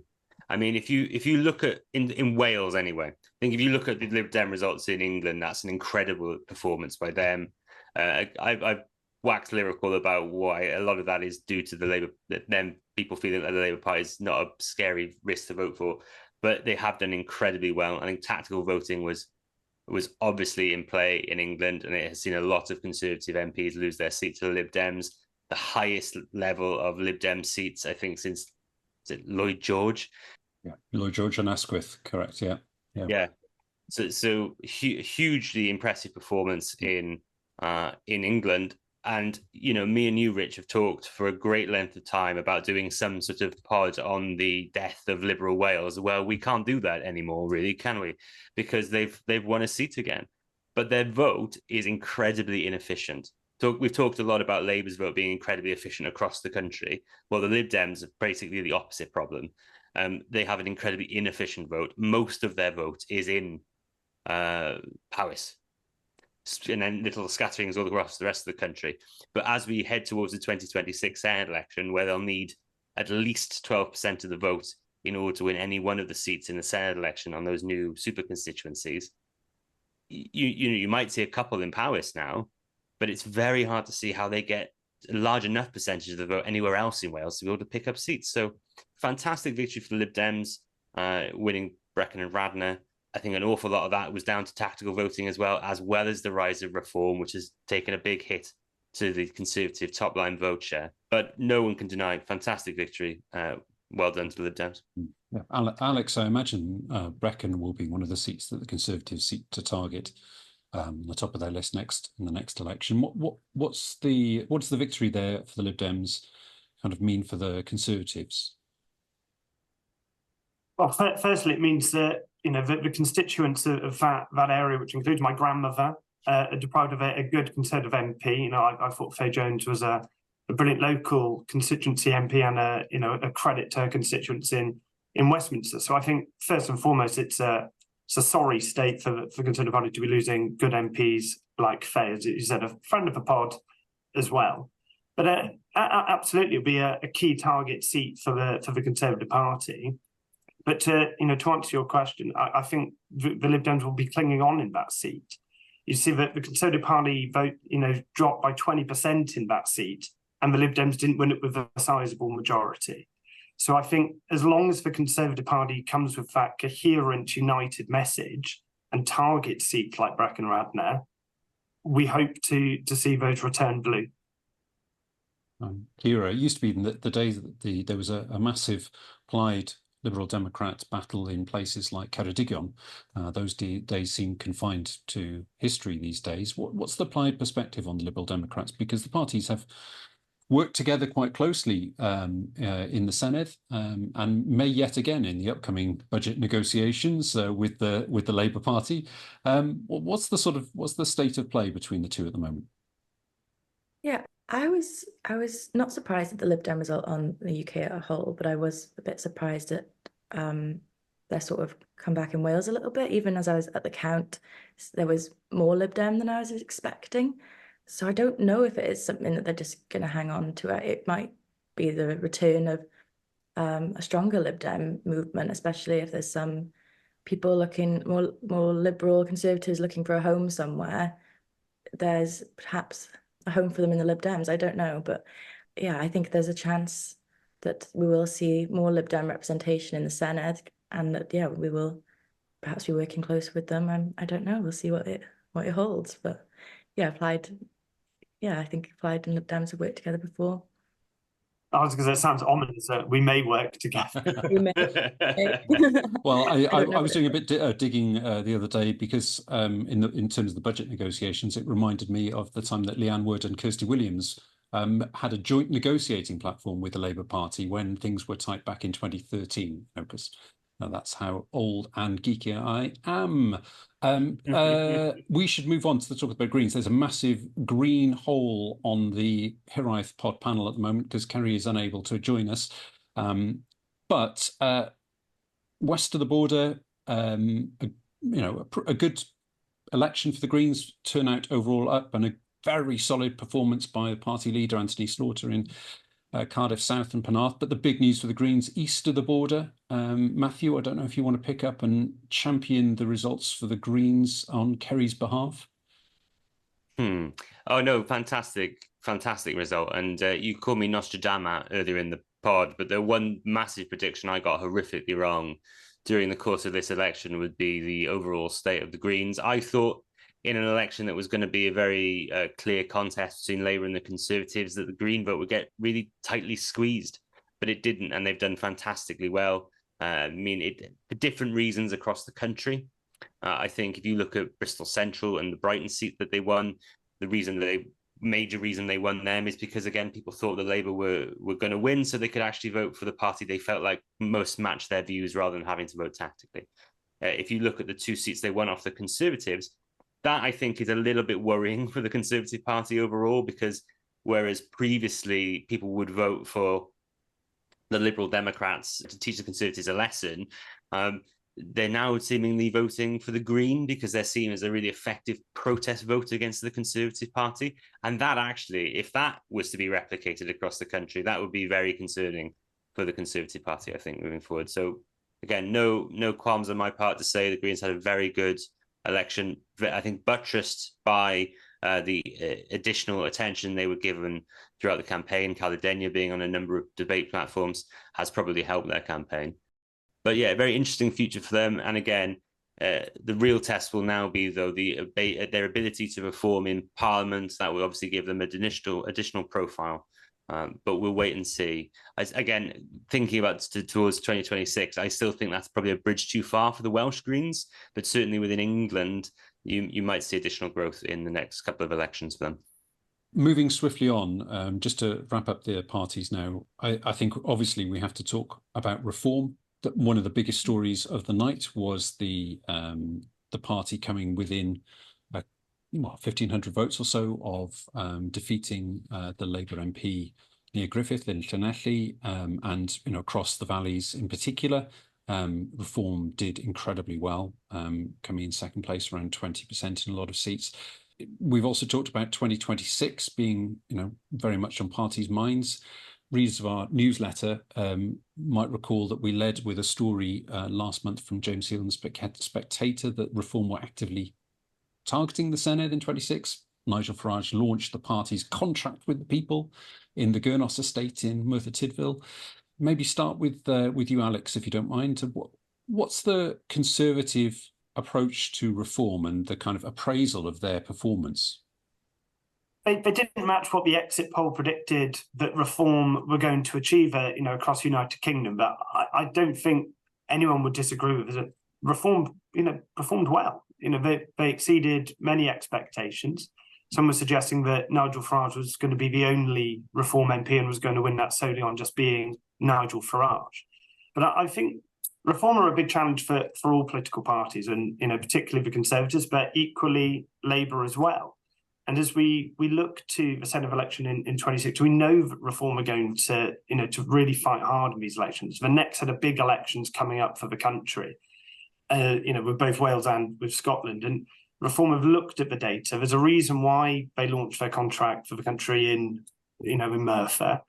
I mean, if you look at in Wales anyway, I think if you look at the Lib Dem results in England, that's an incredible performance by them. I've waxed lyrical about why a lot of that is due to the Labour, them people feeling that the Labour Party is not a scary risk to vote for, but they have done incredibly well. I think tactical voting was obviously in play in England, and it has seen a lot of Conservative MPs lose their seat to the Lib Dems. The highest level of Lib Dem seats, I think, since, is it Lloyd George? Yeah, Lloyd George and Asquith, correct? Yeah. So hugely impressive performance in England. And, me and you, Rich, have talked for a great length of time about doing some sort of pod on the death of Liberal Wales. Well, we can't do that anymore, really, can we? Because they've won a seat again. But their vote is incredibly inefficient. So we've talked a lot about Labour's vote being incredibly efficient across the country. Well, the Lib Dems are basically the opposite problem. They have an incredibly inefficient vote. Most of their vote is in Powys. and then little scatterings all across the rest of the country. But as we head towards the 2026 Senate election, where they'll need at least 12% of the vote in order to win any one of the seats in the Senate election on those new super constituencies, you might see a couple in Powys now, but it's very hard to see how they get a large enough percentage of the vote anywhere else in Wales to be able to pick up seats. So fantastic victory for the Lib Dems, winning Brecon and Radnor. I think an awful lot of that was down to tactical voting as well as the rise of Reform, which has taken a big hit to the Conservative top-line vote share. But no one can deny fantastic victory. Well done to the Lib Dems. Yeah. Alex, I imagine Brecon will be one of the seats that the Conservatives seek to target the top of their list in the next election. What's the victory there for the Lib Dems kind of mean for the Conservatives? Well, firstly, it means that the constituents of that area, which includes my grandmother, are deprived of a good Conservative MP. I thought Faye Jones was a brilliant local constituency MP and a credit to her constituents in Westminster. So I think first and foremost, it's a sorry state for the Conservative Party to be losing good MPs like Faye, as you said, a friend of the pod as well. But absolutely, it'll be a key target seat for the Conservative Party. But to answer your question, I think the Lib Dems will be clinging on in that seat. You see that the Conservative Party vote, dropped by 20% in that seat, and the Lib Dems didn't win it with a sizable majority. So I think as long as the Conservative Party comes with that coherent, united message and targets seats like Brecon and Radnor, we hope to see those return blue. Kira, it used to be the days that there was a massive Plaid Liberal Democrat battle in places like Ceredigion. Those days seem confined to history these days. What's the Plaid perspective on the Liberal Democrats? Because the parties have worked together quite closely in the Senedd and may yet again in the upcoming budget negotiations with the Labour Party. What's the state of play between the two at the moment? Yeah, I was not surprised at the Lib Dem result on the UK as a whole, but I was a bit surprised at their sort of comeback in Wales a little bit. Even as I was at the count, there was more Lib Dem than I was expecting. So I don't know if it is something that they're just going to hang on to. It might be the return of a stronger Lib Dem movement, especially if there's some people looking more liberal conservatives looking for a home somewhere. There's perhaps a home for them in the Lib Dems. I don't know, but yeah, I think there's a chance that we will see more Lib Dem representation in the Senedd, and that we will perhaps be working closer with them. I don't know. We'll see what it holds, but yeah, I think Plaid and Lib Dems have worked together before. I was going to say, it sounds ominous that we may work together. We may. Well, I was doing a bit digging the other day because in terms of the budget negotiations, it reminded me of the time that Leanne Wood and Kirsty Williams had a joint negotiating platform with the Labour Party when things were tight back in 2013. Because that's how old and geeky I am. We should move on to the talk about Greens. There's a massive green hole on the Hiraeth pod panel at the moment because Kerry is unable to join us. But west of the border, a good election for the Greens, turnout overall up, and a very solid performance by the party leader Anthony Slaughter in Cardiff South and Penarth. But the big news for the Greens east of the border, Matthew, I don't know if you want to pick up and champion the results for the Greens on Kerry's behalf. Oh no, fantastic result. And you called me Nostradamus earlier in the pod, but the one massive prediction I got horrifically wrong during the course of this election would be the overall state of the Greens. I thought in an election that was going to be a very clear contest between Labour and the Conservatives that the Green vote would get really tightly squeezed, but it didn't, and they've done fantastically well. For different reasons across the country. I think if you look at Bristol Central and the Brighton seat that they won, major reason they won them is because, again, people thought the Labour were going to win, so they could actually vote for the party they felt like most matched their views rather than having to vote tactically. If you look at the two seats they won off the Conservatives, that I think is a little bit worrying for the Conservative Party overall, because whereas previously people would vote for the Liberal Democrats to teach the Conservatives a lesson, they're now seemingly voting for the Green because they're seen as a really effective protest vote against the Conservative Party. And that actually, if that was to be replicated across the country, that would be very concerning for the Conservative Party, I think, moving forward. So again, no qualms on my part to say the Greens had a very good election, I think buttressed by the additional attention they were given throughout the campaign. Caledenia being on a number of debate platforms has probably helped their campaign. But yeah, very interesting future for them. And again, the real test will now be, though, their ability to reform in Parliament. That will obviously give them an additional profile. But we'll wait and see. Again, thinking about towards 2026, I still think that's probably a bridge too far for the Welsh Greens. But certainly within England, you might see additional growth in the next couple of elections for them. Moving swiftly on, just to wrap up the parties now, I think obviously we have to talk about reform. One of the biggest stories of the night was the party coming within 1,500 votes or so of defeating the Labour MP Neil Griffith in Llanelli, and across the valleys in particular. Reform did incredibly well, coming in second place, around 20% in a lot of seats. We've also talked about 2026 being very much on parties' minds. Readers of our newsletter might recall that we led with a story last month from James Hill and Spectator that Reform were actively targeting the Senedd in 26. Nigel Farage launched the party's contract with the people in the Gurnos estate in Merthyr Tydfil. Maybe start with you, Alex, if you don't mind. What's the Conservative approach to Reform and the kind of appraisal of their performance? They didn't match what the exit poll predicted that Reform were going to achieve, across the United Kingdom. But I don't think anyone would disagree with it. Reform, performed well. They exceeded many expectations. Some were suggesting that Nigel Farage was going to be the only Reform MP and was going to win that solely on just being Nigel Farage. But I think Reform are a big challenge for all political parties, and particularly the Conservatives, but equally Labour as well. And as we look to the Senedd election in 26, we know that Reform are going to to really fight hard in these elections. The next set of big elections coming up for the country, with both Wales and with Scotland. And Reform have looked at the data. There's a reason why they launched their contract for the country in Merthyr.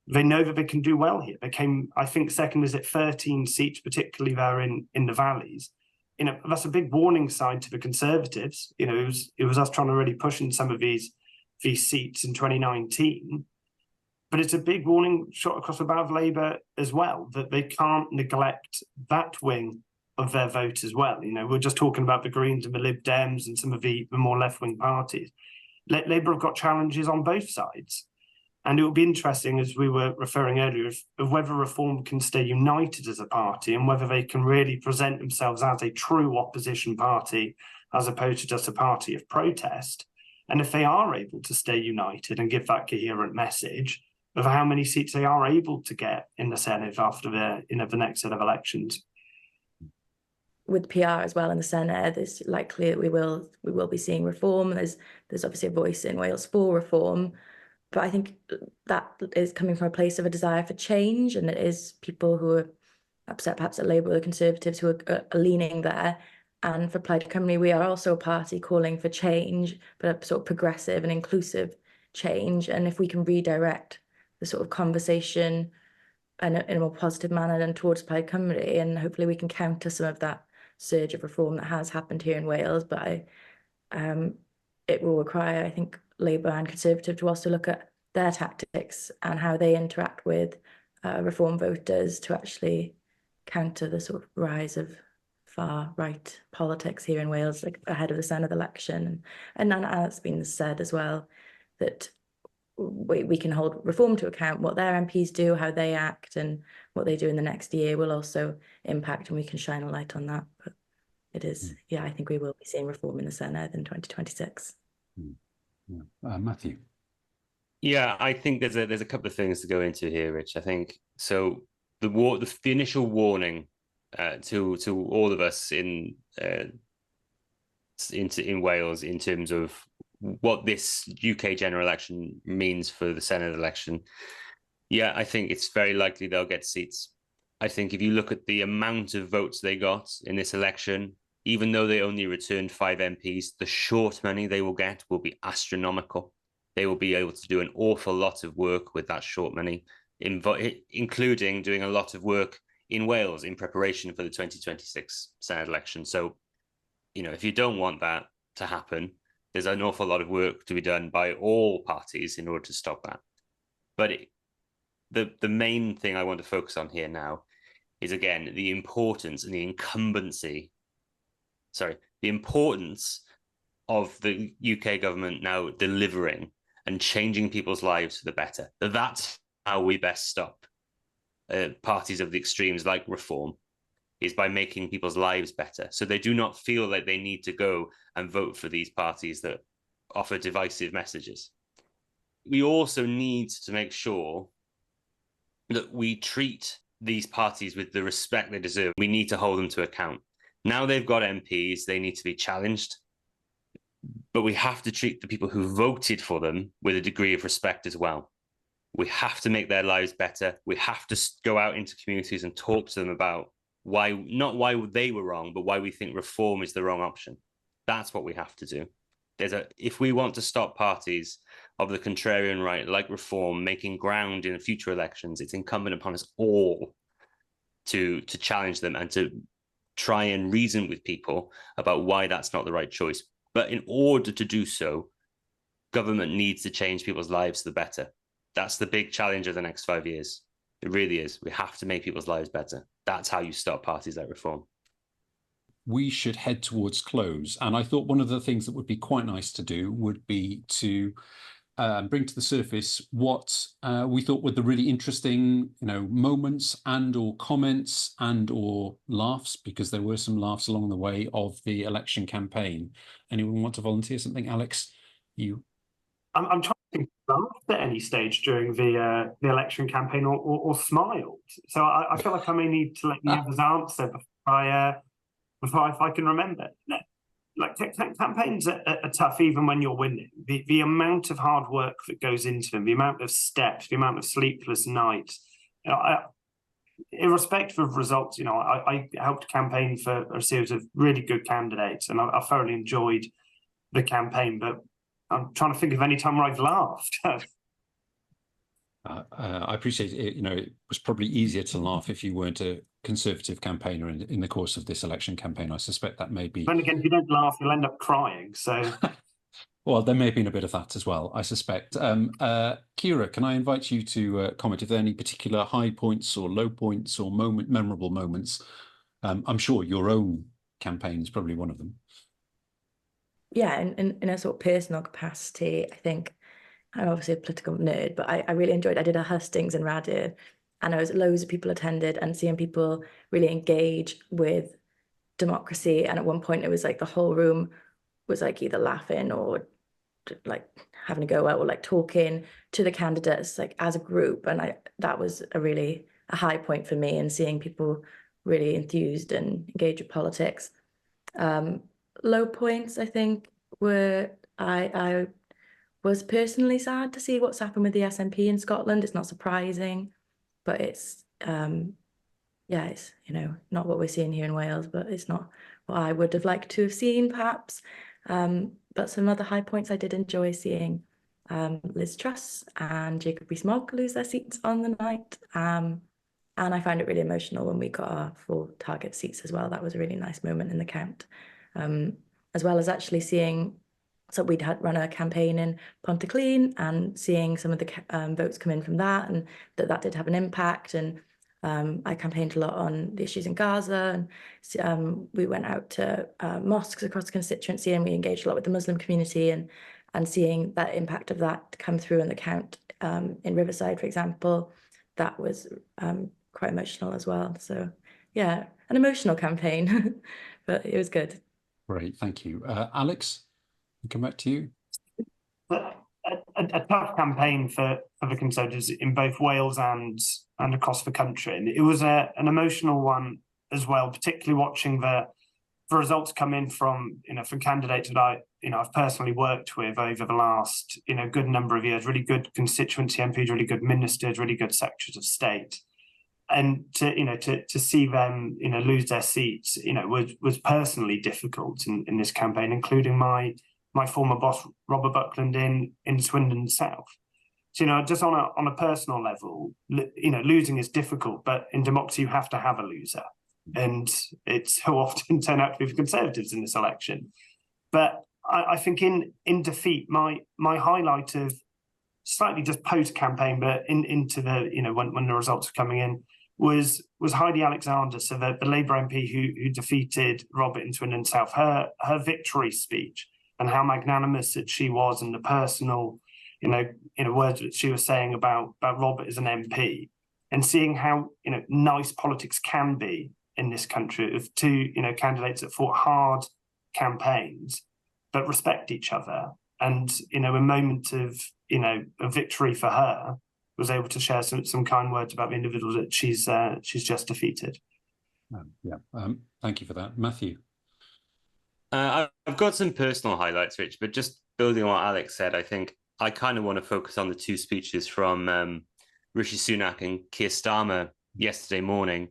They know that they can do well here. They came, I think, second is at 13 seats, particularly there in the valleys. That's a big warning sign to the Conservatives. It was us trying to really push in some of these seats in 2019. But it's a big warning shot across the bow of Labour as well, that they can't neglect that wing of their vote as well. We're just talking about the Greens and the Lib Dems and some of the more left-wing parties. Labour have got challenges on both sides. And it will be interesting, as we were referring earlier, of whether Reform can stay united as a party and whether they can really present themselves as a true opposition party as opposed to just a party of protest. And if they are able to stay united and give that coherent message of how many seats they are able to get in the Senedd after the next set of elections. With PR as well in the Senedd, it's likely that we will be seeing Reform. There's obviously a voice in Wales for Reform. But I think that is coming from a place of a desire for change, and it is people who are upset perhaps at Labour or the Conservatives who are leaning there. And for Plaid Cymru, we are also a party calling for change, but a sort of progressive and inclusive change. And if we can redirect the sort of conversation in a more positive manner than towards Plaid Cymru, and hopefully we can counter some of that surge of reform that has happened here in Wales. But it will require, I think, Labour and Conservative to also look at their tactics and how they interact with Reform voters to actually counter the sort of rise of far-right politics here in Wales, like ahead of the Senedd election. And it's been said as well that we can hold Reform to account. What their MPs do, how they act, and what they do in the next year will also impact, and we can shine a light on that. But it is, I think we will be seeing Reform in the Senedd in 2026. Matthew. Yeah, I think there's a couple of things to go into here, Rich. I think so. The initial warning to all of us in Wales in terms of what this UK general election means for the Senedd election. Yeah, I think it's very likely they'll get seats. I think if you look at the amount of votes they got in this election, even though they only returned 5 MPs, the short money they will get will be astronomical. They will be able to do an awful lot of work with that short money, including doing a lot of work in Wales in preparation for the 2026 Senate election. So, if you don't want that to happen, there's an awful lot of work to be done by all parties in order to stop that. But the main thing I want to focus on here now is, again, the importance and the importance of the UK government now delivering and changing people's lives for the better. That's how we best stop parties of the extremes like Reform, is by making people's lives better, so they do not feel like they need to go and vote for these parties that offer divisive messages. We also need to make sure that we treat these parties with the respect they deserve. We need to hold them to account. Now they've got MPs, they need to be challenged, but we have to treat the people who voted for them with a degree of respect as well. We have to make their lives better. We have to go out into communities and talk to them about not why they were wrong, but why we think Reform is the wrong option. That's what we have to do. If we want to stop parties of the contrarian right, like Reform, making ground in future elections, it's incumbent upon us all to challenge them and to try and reason with people about why that's not the right choice. But in order to do so, government needs to change people's lives for the better. That's the big challenge of the next 5 years. It really is. We have to make people's lives better. That's how you stop parties like Reform. We should head towards close. And I thought one of the things that would be quite nice to do would be to bring to the surface what we thought were the really interesting, moments and or comments and or laughs, because there were some laughs along the way of the election campaign. Anyone want to volunteer something? Alex, you? I'm trying to think laughed at any stage during the election campaign or smiled. So I feel like I may need to let the others answer before if I can remember. Like campaigns are tough even when you're winning. The amount of hard work that goes into them, the amount of steps, the amount of sleepless nights. Irrespective of results, I helped campaign for a series of really good candidates, and I thoroughly enjoyed the campaign. But I'm trying to think of any time where I've laughed. I appreciate it. It was probably easier to laugh if you weren't a Conservative campaigner in the course of this election campaign. I suspect that may be. Then again, if you don't laugh, you'll end up crying. So, well, there may have been a bit of that as well, I suspect. Kira, can I invite you to comment if there are any particular high points or low points or memorable moments? I'm sure your own campaign is probably one of them. Yeah, in a sort of personal capacity, I think I'm obviously a political nerd, but I really enjoyed. I did a hustings in Rhadyr, and there was loads of people attended, and seeing people really engage with democracy. And at one point, it was like the whole room was like either laughing or like having a go out or like talking to the candidates like as a group. And that was a high point for me, and seeing people really enthused and engaged with politics. Low points, I think, were I was personally sad to see what's happened with the SNP in Scotland. It's not surprising, but it's it's not what we're seeing here in Wales, but it's not what I would have liked to have seen, perhaps. But some other high points I did enjoy seeing Liz Truss and Jacob Rees-Mogg lose their seats on the night. And I found it really emotional when we got our 4 target seats as well. That was a really nice moment in the count. As well as actually seeing, so we'd run a campaign in Pontyclun and seeing some of the votes come in from that, and that did have an impact. And I campaigned a lot on the issues in Gaza, and we went out to mosques across the constituency, and we engaged a lot with the Muslim community, and seeing that impact of that come through in the count in Riverside, for example, that was quite emotional as well. So yeah, an emotional campaign, but it was good. Great, thank you. Alex, I'll come back to you. A tough campaign for the Conservatives in both Wales and across the country. And it was an emotional one as well, particularly watching the results come in from candidates that I've personally worked with over the last good number of years, really good constituency MPs, really good ministers, really good secretaries of state. and to see them lose their seats was personally difficult in this campaign, including my former boss Robert Buckland in Swindon South. So just on a personal level, losing is difficult, but in democracy you have to have a loser, and it's who often turn out to be the Conservatives in this election. But I think in defeat, my highlight of slightly just post-campaign, but into the when the results were coming in, was Heidi Alexander, so the Labour MP who defeated Robert in Swindon South. Her victory speech and how magnanimous that she was, and the personal words that she was saying about Robert as an MP, and seeing how nice politics can be in this country of two candidates that fought hard campaigns but respect each other, and a moment of a victory for her, was able to share some kind words about the individuals that she's just defeated. Thank you for that, Matthew. I've got some personal highlights, Rich, but just building on what Alex said, I think I kind of want to focus on the two speeches from Rishi Sunak and Keir Starmer yesterday morning.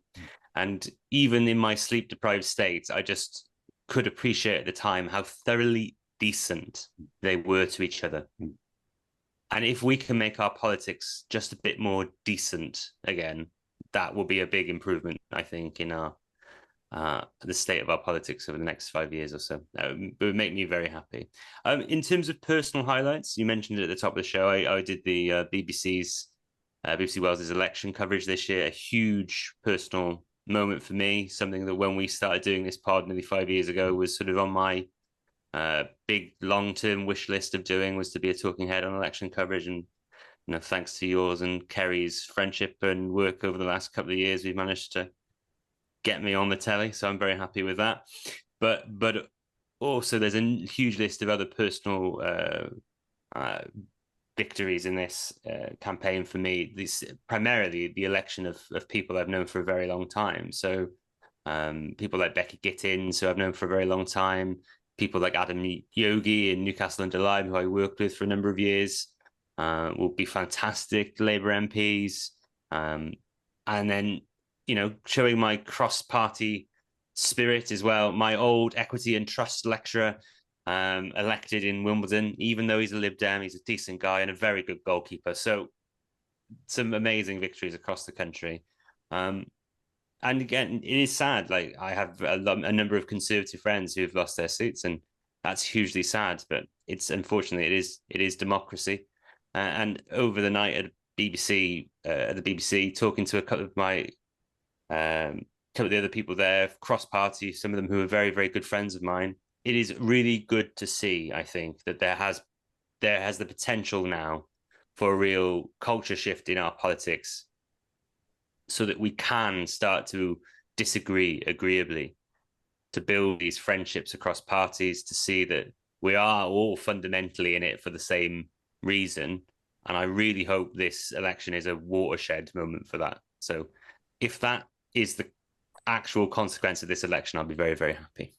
And even in my sleep-deprived state, I just could appreciate at the time how thoroughly decent they were to each other. And if we can make our politics just a bit more decent again, that will be a big improvement, I think, in our the state of our politics over the next 5 years or so. It would make me very happy. In terms of personal highlights, you mentioned it at the top of the show. I did the BBC Wales' election coverage this year, a huge personal moment for me, something that when we started doing this pod nearly 5 years ago was sort of on my big long-term wish list of doing, was to be a talking head on election coverage. And thanks to yours and Kerry's friendship and work over the last couple of years, we've managed to get me on the telly, so I'm very happy with that. But also there's a huge list of other personal victories in this campaign for me. This primarily the election of people I've known for a very long time. So people like Becky Gittins, who I've known for a very long time, people like Adam Yogi in Newcastle under Lyme, who I worked with for a number of years, will be fantastic Labour MPs. And then, showing my cross-party spirit as well. My old equity and trust lecturer, elected in Wimbledon, even though he's a Lib Dem, he's a decent guy and a very good goalkeeper. So some amazing victories across the country. And again, it is sad. Like, I have a number of Conservative friends who have lost their seats, and that's hugely sad. But it's unfortunately it is democracy. And over the night at the BBC, talking to a couple of my couple of the other people there, cross-party, some of them who are very, very good friends of mine, it is really good to see. I think that there has the potential now for a real culture shift in our politics, so that we can start to disagree agreeably, to build these friendships across parties, to see that we are all fundamentally in it for the same reason. And I really hope this election is a watershed moment for that. So if that is the actual consequence of this election, I'll be very, very happy.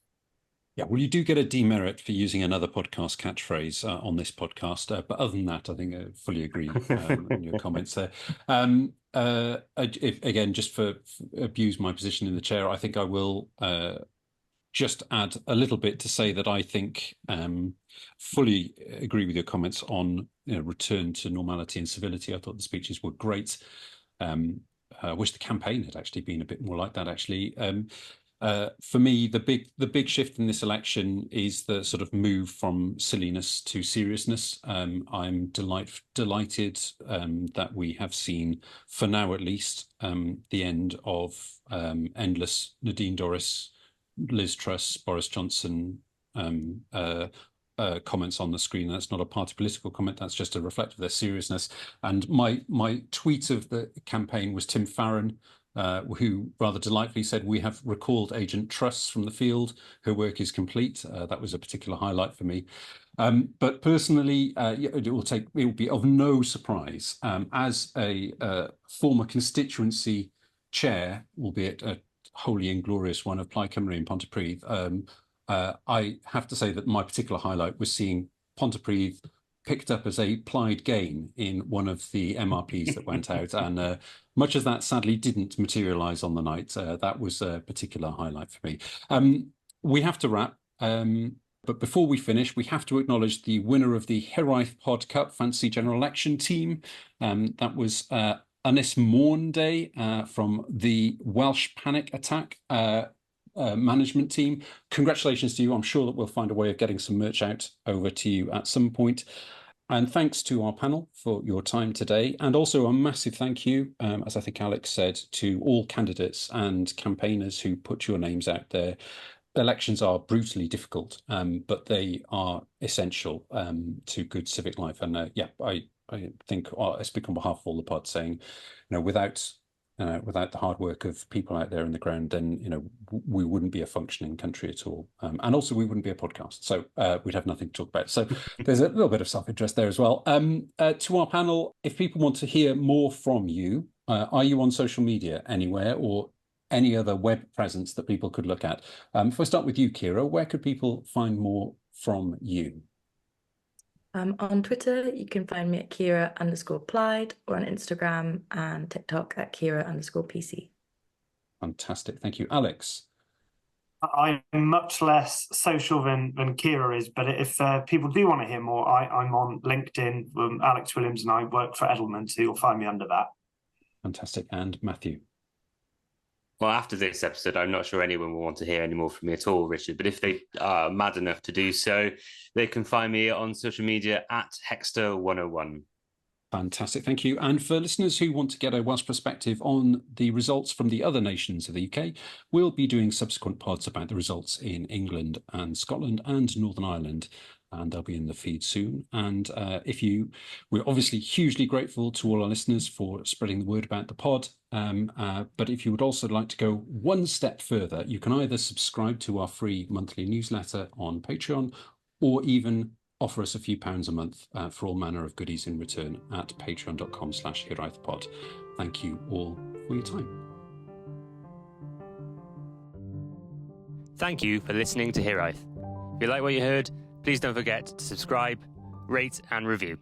Yeah, well, you do get a demerit for using another podcast catchphrase on this podcast. But other than that, I think I fully agree in your comments there. Again, just for abuse my position in the chair, I think I will just add a little bit to say that I think fully agree with your comments on return to normality and civility. I thought the speeches were great. I wish the campaign had actually been a bit more like that, actually. For me, the big shift in this election is the sort of move from silliness to seriousness. I'm delighted that we have seen, for now at least, the end of endless Nadine Dorries, Liz Truss, Boris Johnson comments on the screen. That's not a party political comment, that's just a reflect of their seriousness. And my tweet of the campaign was Tim Farron, who rather delightfully said, "We have recalled Agent Truss from the field. Her work is complete." That was a particular highlight for me. But personally, it will be of no surprise, as a former constituency chair, albeit a wholly inglorious one, of Plaid Cymru in Pontypridd. I have to say that my particular highlight was seeing Pontypridd picked up as a Plaid gain in one of the MRPs that went out. And much as that sadly didn't materialise on the night, that was a particular highlight for me. We have to wrap. But before we finish, we have to acknowledge the winner of the Hiraeth Pod Cup Fancy General Election team. That was Ynys Mornday from the Welsh Panic Attack management team. Congratulations to you. I'm sure that we'll find a way of getting some merch out over to you at some point. And thanks to our panel for your time today. And also a massive thank you, as I think Alex said, to all candidates and campaigners who put your names out there. Elections are brutally difficult, but they are essential to good civic life. And I think I speak on behalf of all the pods saying, without the hard work of people out there in the ground, then we wouldn't be a functioning country at all, and also we wouldn't be a podcast. So we'd have nothing to talk about. So there's a little bit of self-interest there as well. To our panel, if people want to hear more from you, are you on social media anywhere or any other web presence that people could look at? If I start with you, Kira, where could people find more from you? On Twitter, you can find me at Kira_Plaid, or on Instagram and TikTok at Kira_PC. Fantastic. Thank you. Alex? I'm much less social than Kira is, but if people do want to hear more, I'm on LinkedIn. Alex Williams and I work for Edelman, so you'll find me under that. Fantastic. And Matthew? Well, after this episode, I'm not sure anyone will want to hear any more from me at all, Richard. But if they are mad enough to do so, they can find me on social media at Hexter101. Fantastic, thank you. And for listeners who want to get a Welsh perspective on the results from the other nations of the UK, we'll be doing subsequent pods about the results in England and Scotland and Northern Ireland, and they'll be in the feed soon. And we're obviously hugely grateful to all our listeners for spreading the word about the pod. But if you would also like to go one step further, you can either subscribe to our free monthly newsletter on Patreon, or even offer us a few pounds a month for all manner of goodies in return at patreon.com/hiraethpod. Thank you all for your time. Thank you for listening to Hiraeth. If you like what you heard, please don't forget to subscribe, rate and review.